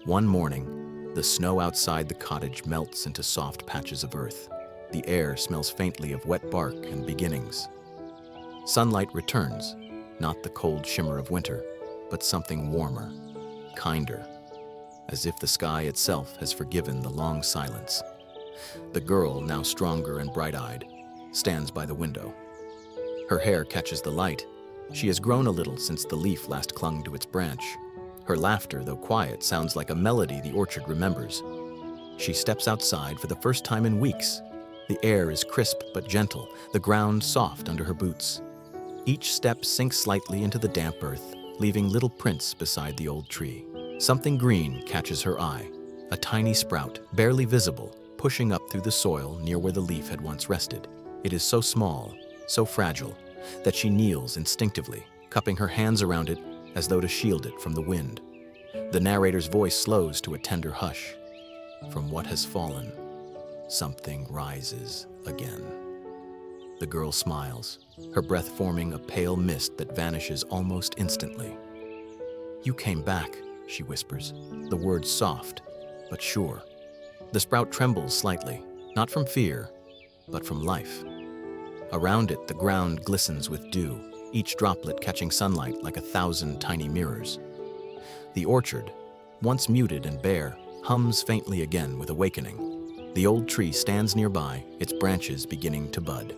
One morning, the snow outside the cottage melts into soft patches of earth. The air smells faintly of wet bark and beginnings. Sunlight returns, not the cold shimmer of winter, but something warmer, kinder, as if the sky itself has forgiven the long silence. The girl, now stronger and bright-eyed, stands by the window. Her hair catches the light. She has grown a little since the leaf last clung to its branch. Her laughter, though quiet, sounds like a melody the orchard remembers. She steps outside for the first time in weeks. The air is crisp but gentle, the ground soft under her boots. Each step sinks slightly into the damp earth, leaving little prints beside the old tree. Something green catches her eye, a tiny sprout, barely visible, pushing up through the soil near where the leaf had once rested. It is so small, so fragile, that she kneels instinctively, cupping her hands around it as though to shield it from the wind. The narrator's voice slows to a tender hush. From what has fallen, something rises again. The girl smiles, her breath forming a pale mist that vanishes almost instantly. "You came back," she whispers, the words soft, but sure. The sprout trembles slightly, not from fear, but from life. Around it, the ground glistens with dew, each droplet catching sunlight like 1,000 tiny mirrors. The orchard, once muted and bare, hums faintly again with awakening. The old tree stands nearby, its branches beginning to bud.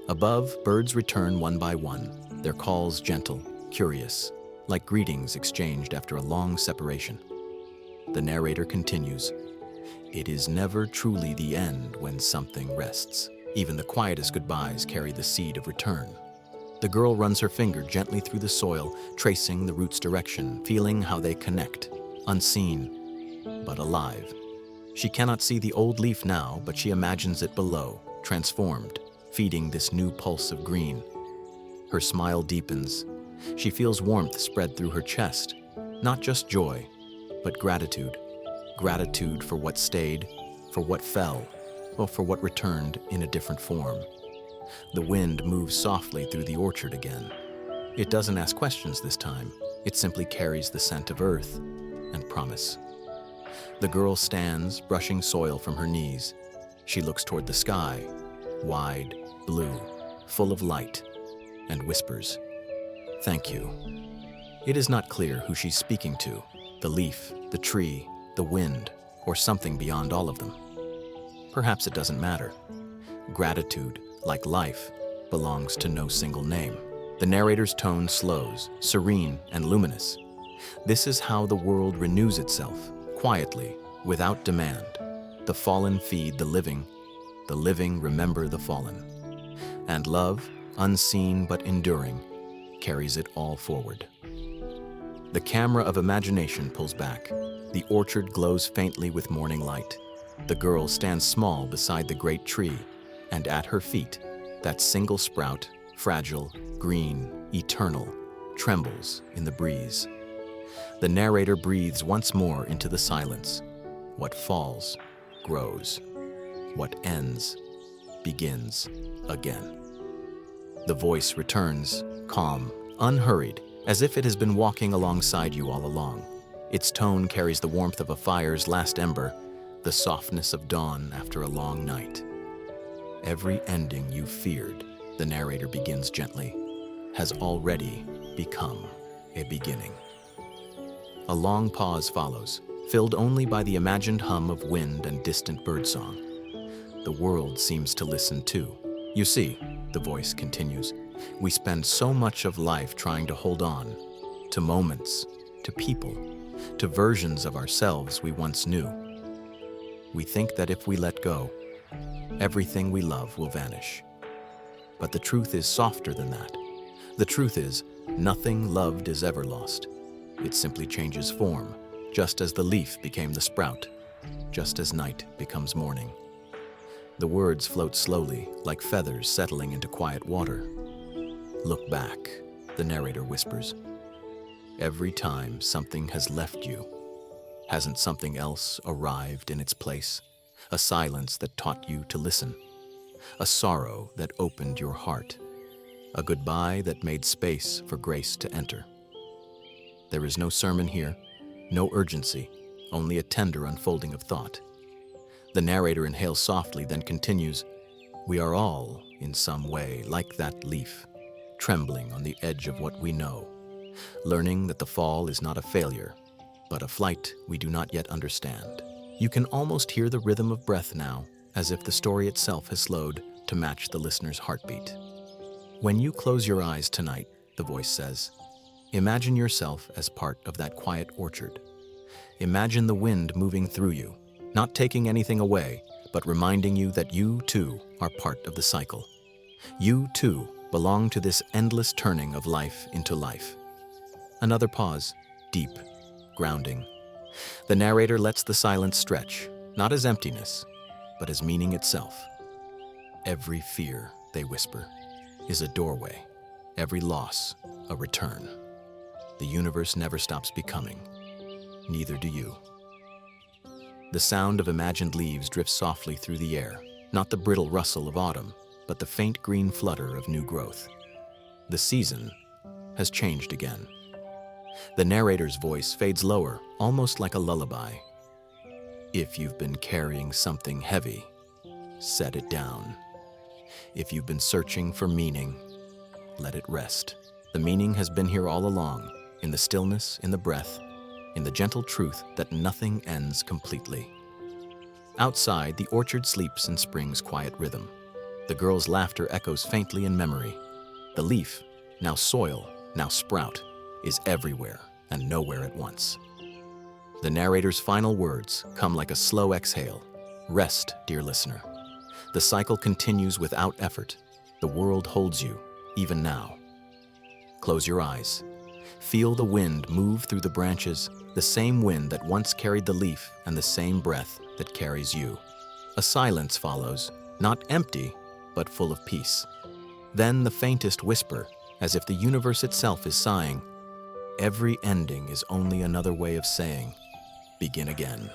Above, birds return one by one, their calls gentle, curious, like greetings exchanged after a long separation. The narrator continues, "It is never truly the end when something rests. Even the quietest goodbyes carry the seed of return." The girl runs her finger gently through the soil, tracing the roots' direction, feeling how they connect, unseen, but alive. She cannot see the old leaf now, but she imagines it below, transformed, feeding this new pulse of green. Her smile deepens. She feels warmth spread through her chest, not just joy, but gratitude. Gratitude for what stayed, for what fell, or for what returned in a different form. The wind moves softly through the orchard again. It doesn't ask questions this time. It simply carries the scent of earth and promise. The girl stands, brushing soil from her knees. She looks toward the sky, wide, blue, full of light, and whispers, "Thank you." It is not clear who she's speaking to, the leaf, the tree, the wind, or something beyond all of them. Perhaps it doesn't matter. Gratitude, like life, belongs to no single name. The narrator's tone slows, serene and luminous. This is how the world renews itself, quietly, without demand. The fallen feed the living remember the fallen. And love, unseen but enduring, carries it all forward. The camera of imagination pulls back. The orchard glows faintly with morning light. The girl stands small beside the great tree, and at her feet, that single sprout, fragile, green, eternal, trembles in the breeze. The narrator breathes once more into the silence. What falls, grows. What ends, begins again. The voice returns, calm, unhurried, as if it has been walking alongside you all along. Its tone carries the warmth of a fire's last ember, the softness of dawn after a long night. Every ending you feared, the narrator begins gently, has already become a beginning. A long pause follows, filled only by the imagined hum of wind and distant birdsong. The world seems to listen too. "You see," the voice continues, "we spend so much of life trying to hold on, to moments, to people, to versions of ourselves we once knew. We think that if we let go, everything we love will vanish. But the truth is softer than that. The truth is, nothing loved is ever lost. It simply changes form, just as the leaf became the sprout, just as night becomes morning." The words float slowly, like feathers settling into quiet water. "Look back," the narrator whispers. Every time something has left you, hasn't something else arrived in its place? A silence that taught you to listen, a sorrow that opened your heart, a goodbye that made space for grace to enter. There is no sermon here, no urgency, only a tender unfolding of thought. The narrator inhales softly, then continues, "We are all, in some way, like that leaf, trembling on the edge of what we know, learning that the fall is not a failure, but a flight we do not yet understand." You can almost hear the rhythm of breath now, as if the story itself has slowed to match the listener's heartbeat. When you close your eyes tonight, the voice says, imagine yourself as part of that quiet orchard. Imagine the wind moving through you, not taking anything away, but reminding you that you, too, are part of the cycle. You, too, belong to this endless turning of life into life. Another pause, deep, grounding. The narrator lets the silence stretch, not as emptiness, but as meaning itself. Every fear, they whisper, is a doorway. Every loss, a return. The universe never stops becoming. Neither do you. The sound of imagined leaves drifts softly through the air, not the brittle rustle of autumn, but the faint green flutter of new growth. The season has changed again. The narrator's voice fades lower, almost like a lullaby. If you've been carrying something heavy, set it down. If you've been searching for meaning, let it rest. The meaning has been here all along, in the stillness, in the breath, in the gentle truth that nothing ends completely. Outside, the orchard sleeps in spring's quiet rhythm. The girl's laughter echoes faintly in memory. The leaf, now soil, now sprout, is everywhere and nowhere at once. The narrator's final words come like a slow exhale. Rest, dear listener. The cycle continues without effort. The world holds you, even now. Close your eyes. Feel the wind move through the branches, the same wind that once carried the leaf and the same breath that carries you. A silence follows, not empty, but full of peace. Then the faintest whisper, as if the universe itself is sighing. Every ending is only another way of saying, begin again.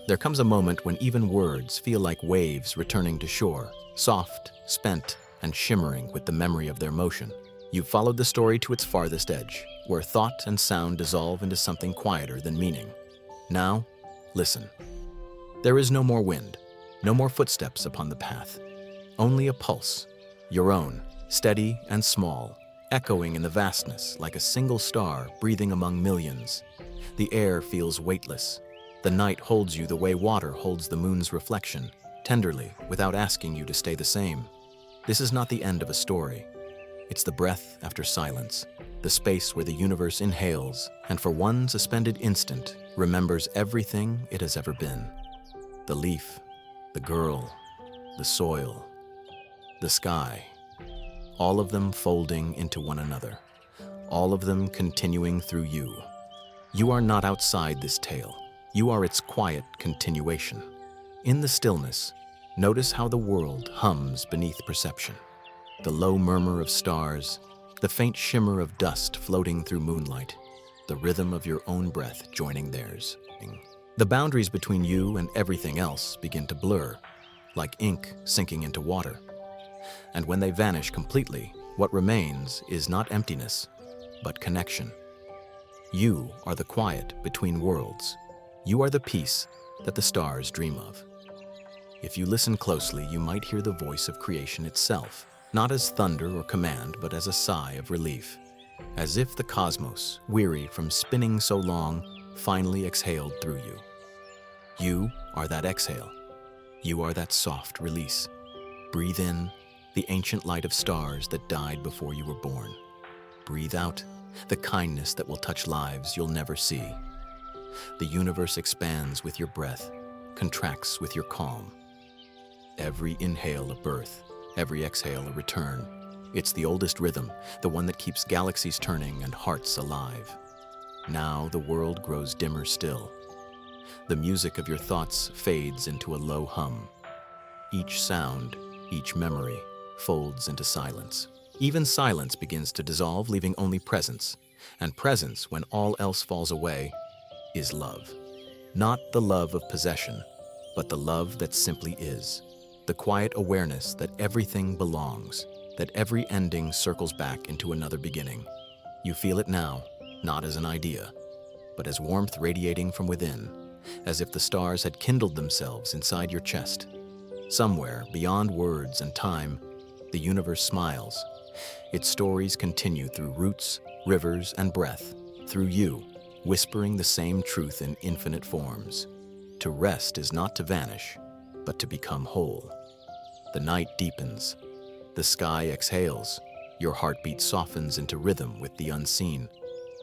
There comes a moment when even words feel like waves returning to shore, soft, spent, and shimmering with the memory of their motion. You've followed the story to its farthest edge, where thought and sound dissolve into something quieter than meaning. Now, listen. There is no more wind, no more footsteps upon the path. Only a pulse, your own, steady and small, echoing in the vastness like a single star breathing among millions. The air feels weightless. The night holds you the way water holds the moon's reflection, tenderly, without asking you to stay the same. This is not the end of a story. It's the breath after silence, the space where the universe inhales and for one suspended instant remembers everything it has ever been. The leaf, the girl, the soil, the sky, all of them folding into one another, all of them continuing through you. You are not outside this tale. You are its quiet continuation. In the stillness, notice how the world hums beneath perception. The low murmur of stars, the faint shimmer of dust floating through moonlight, the rhythm of your own breath joining theirs. The boundaries between you and everything else begin to blur, like ink sinking into water. And when they vanish completely, what remains is not emptiness, but connection. You are the quiet between worlds. You are the peace that the stars dream of. If you listen closely, you might hear the voice of creation itself, not as thunder or command, but as a sigh of relief, as if the cosmos, weary from spinning so long, finally exhaled through you. You are that exhale. You are that soft release. Breathe in the ancient light of stars that died before you were born. Breathe out the kindness that will touch lives you'll never see. The universe expands with your breath, contracts with your calm. Every inhale a birth, every exhale a return. It's the oldest rhythm, the one that keeps galaxies turning and hearts alive. Now the world grows dimmer still. The music of your thoughts fades into a low hum. Each sound, each memory, folds into silence. Even silence begins to dissolve, leaving only presence. And presence, when all else falls away, is love. Not the love of possession, but the love that simply is. The quiet awareness that everything belongs, that every ending circles back into another beginning. You feel it now, not as an idea, but as warmth radiating from within, as if the stars had kindled themselves inside your chest. Somewhere, beyond words and time, the universe smiles. Its stories continue through roots, rivers, and breath, through you, whispering the same truth in infinite forms. To rest is not to vanish, but to become whole. The night deepens. The sky exhales. Your heartbeat softens into rhythm with the unseen.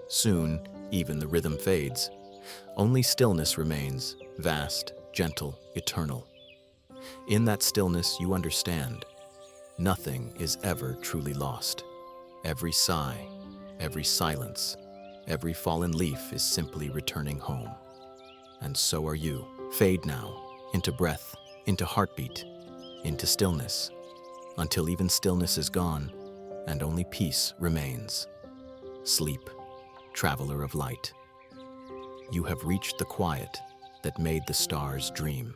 Soon, even the rhythm fades. Only stillness remains, vast, gentle, eternal. In that stillness, you understand. Nothing is ever truly lost. Every sigh, every silence, every fallen leaf is simply returning home. And so are you. Fade now, into breath, into heartbeat, into stillness, until even stillness is gone and only peace remains. Sleep, traveler of light. You have reached the quiet that made the stars dream.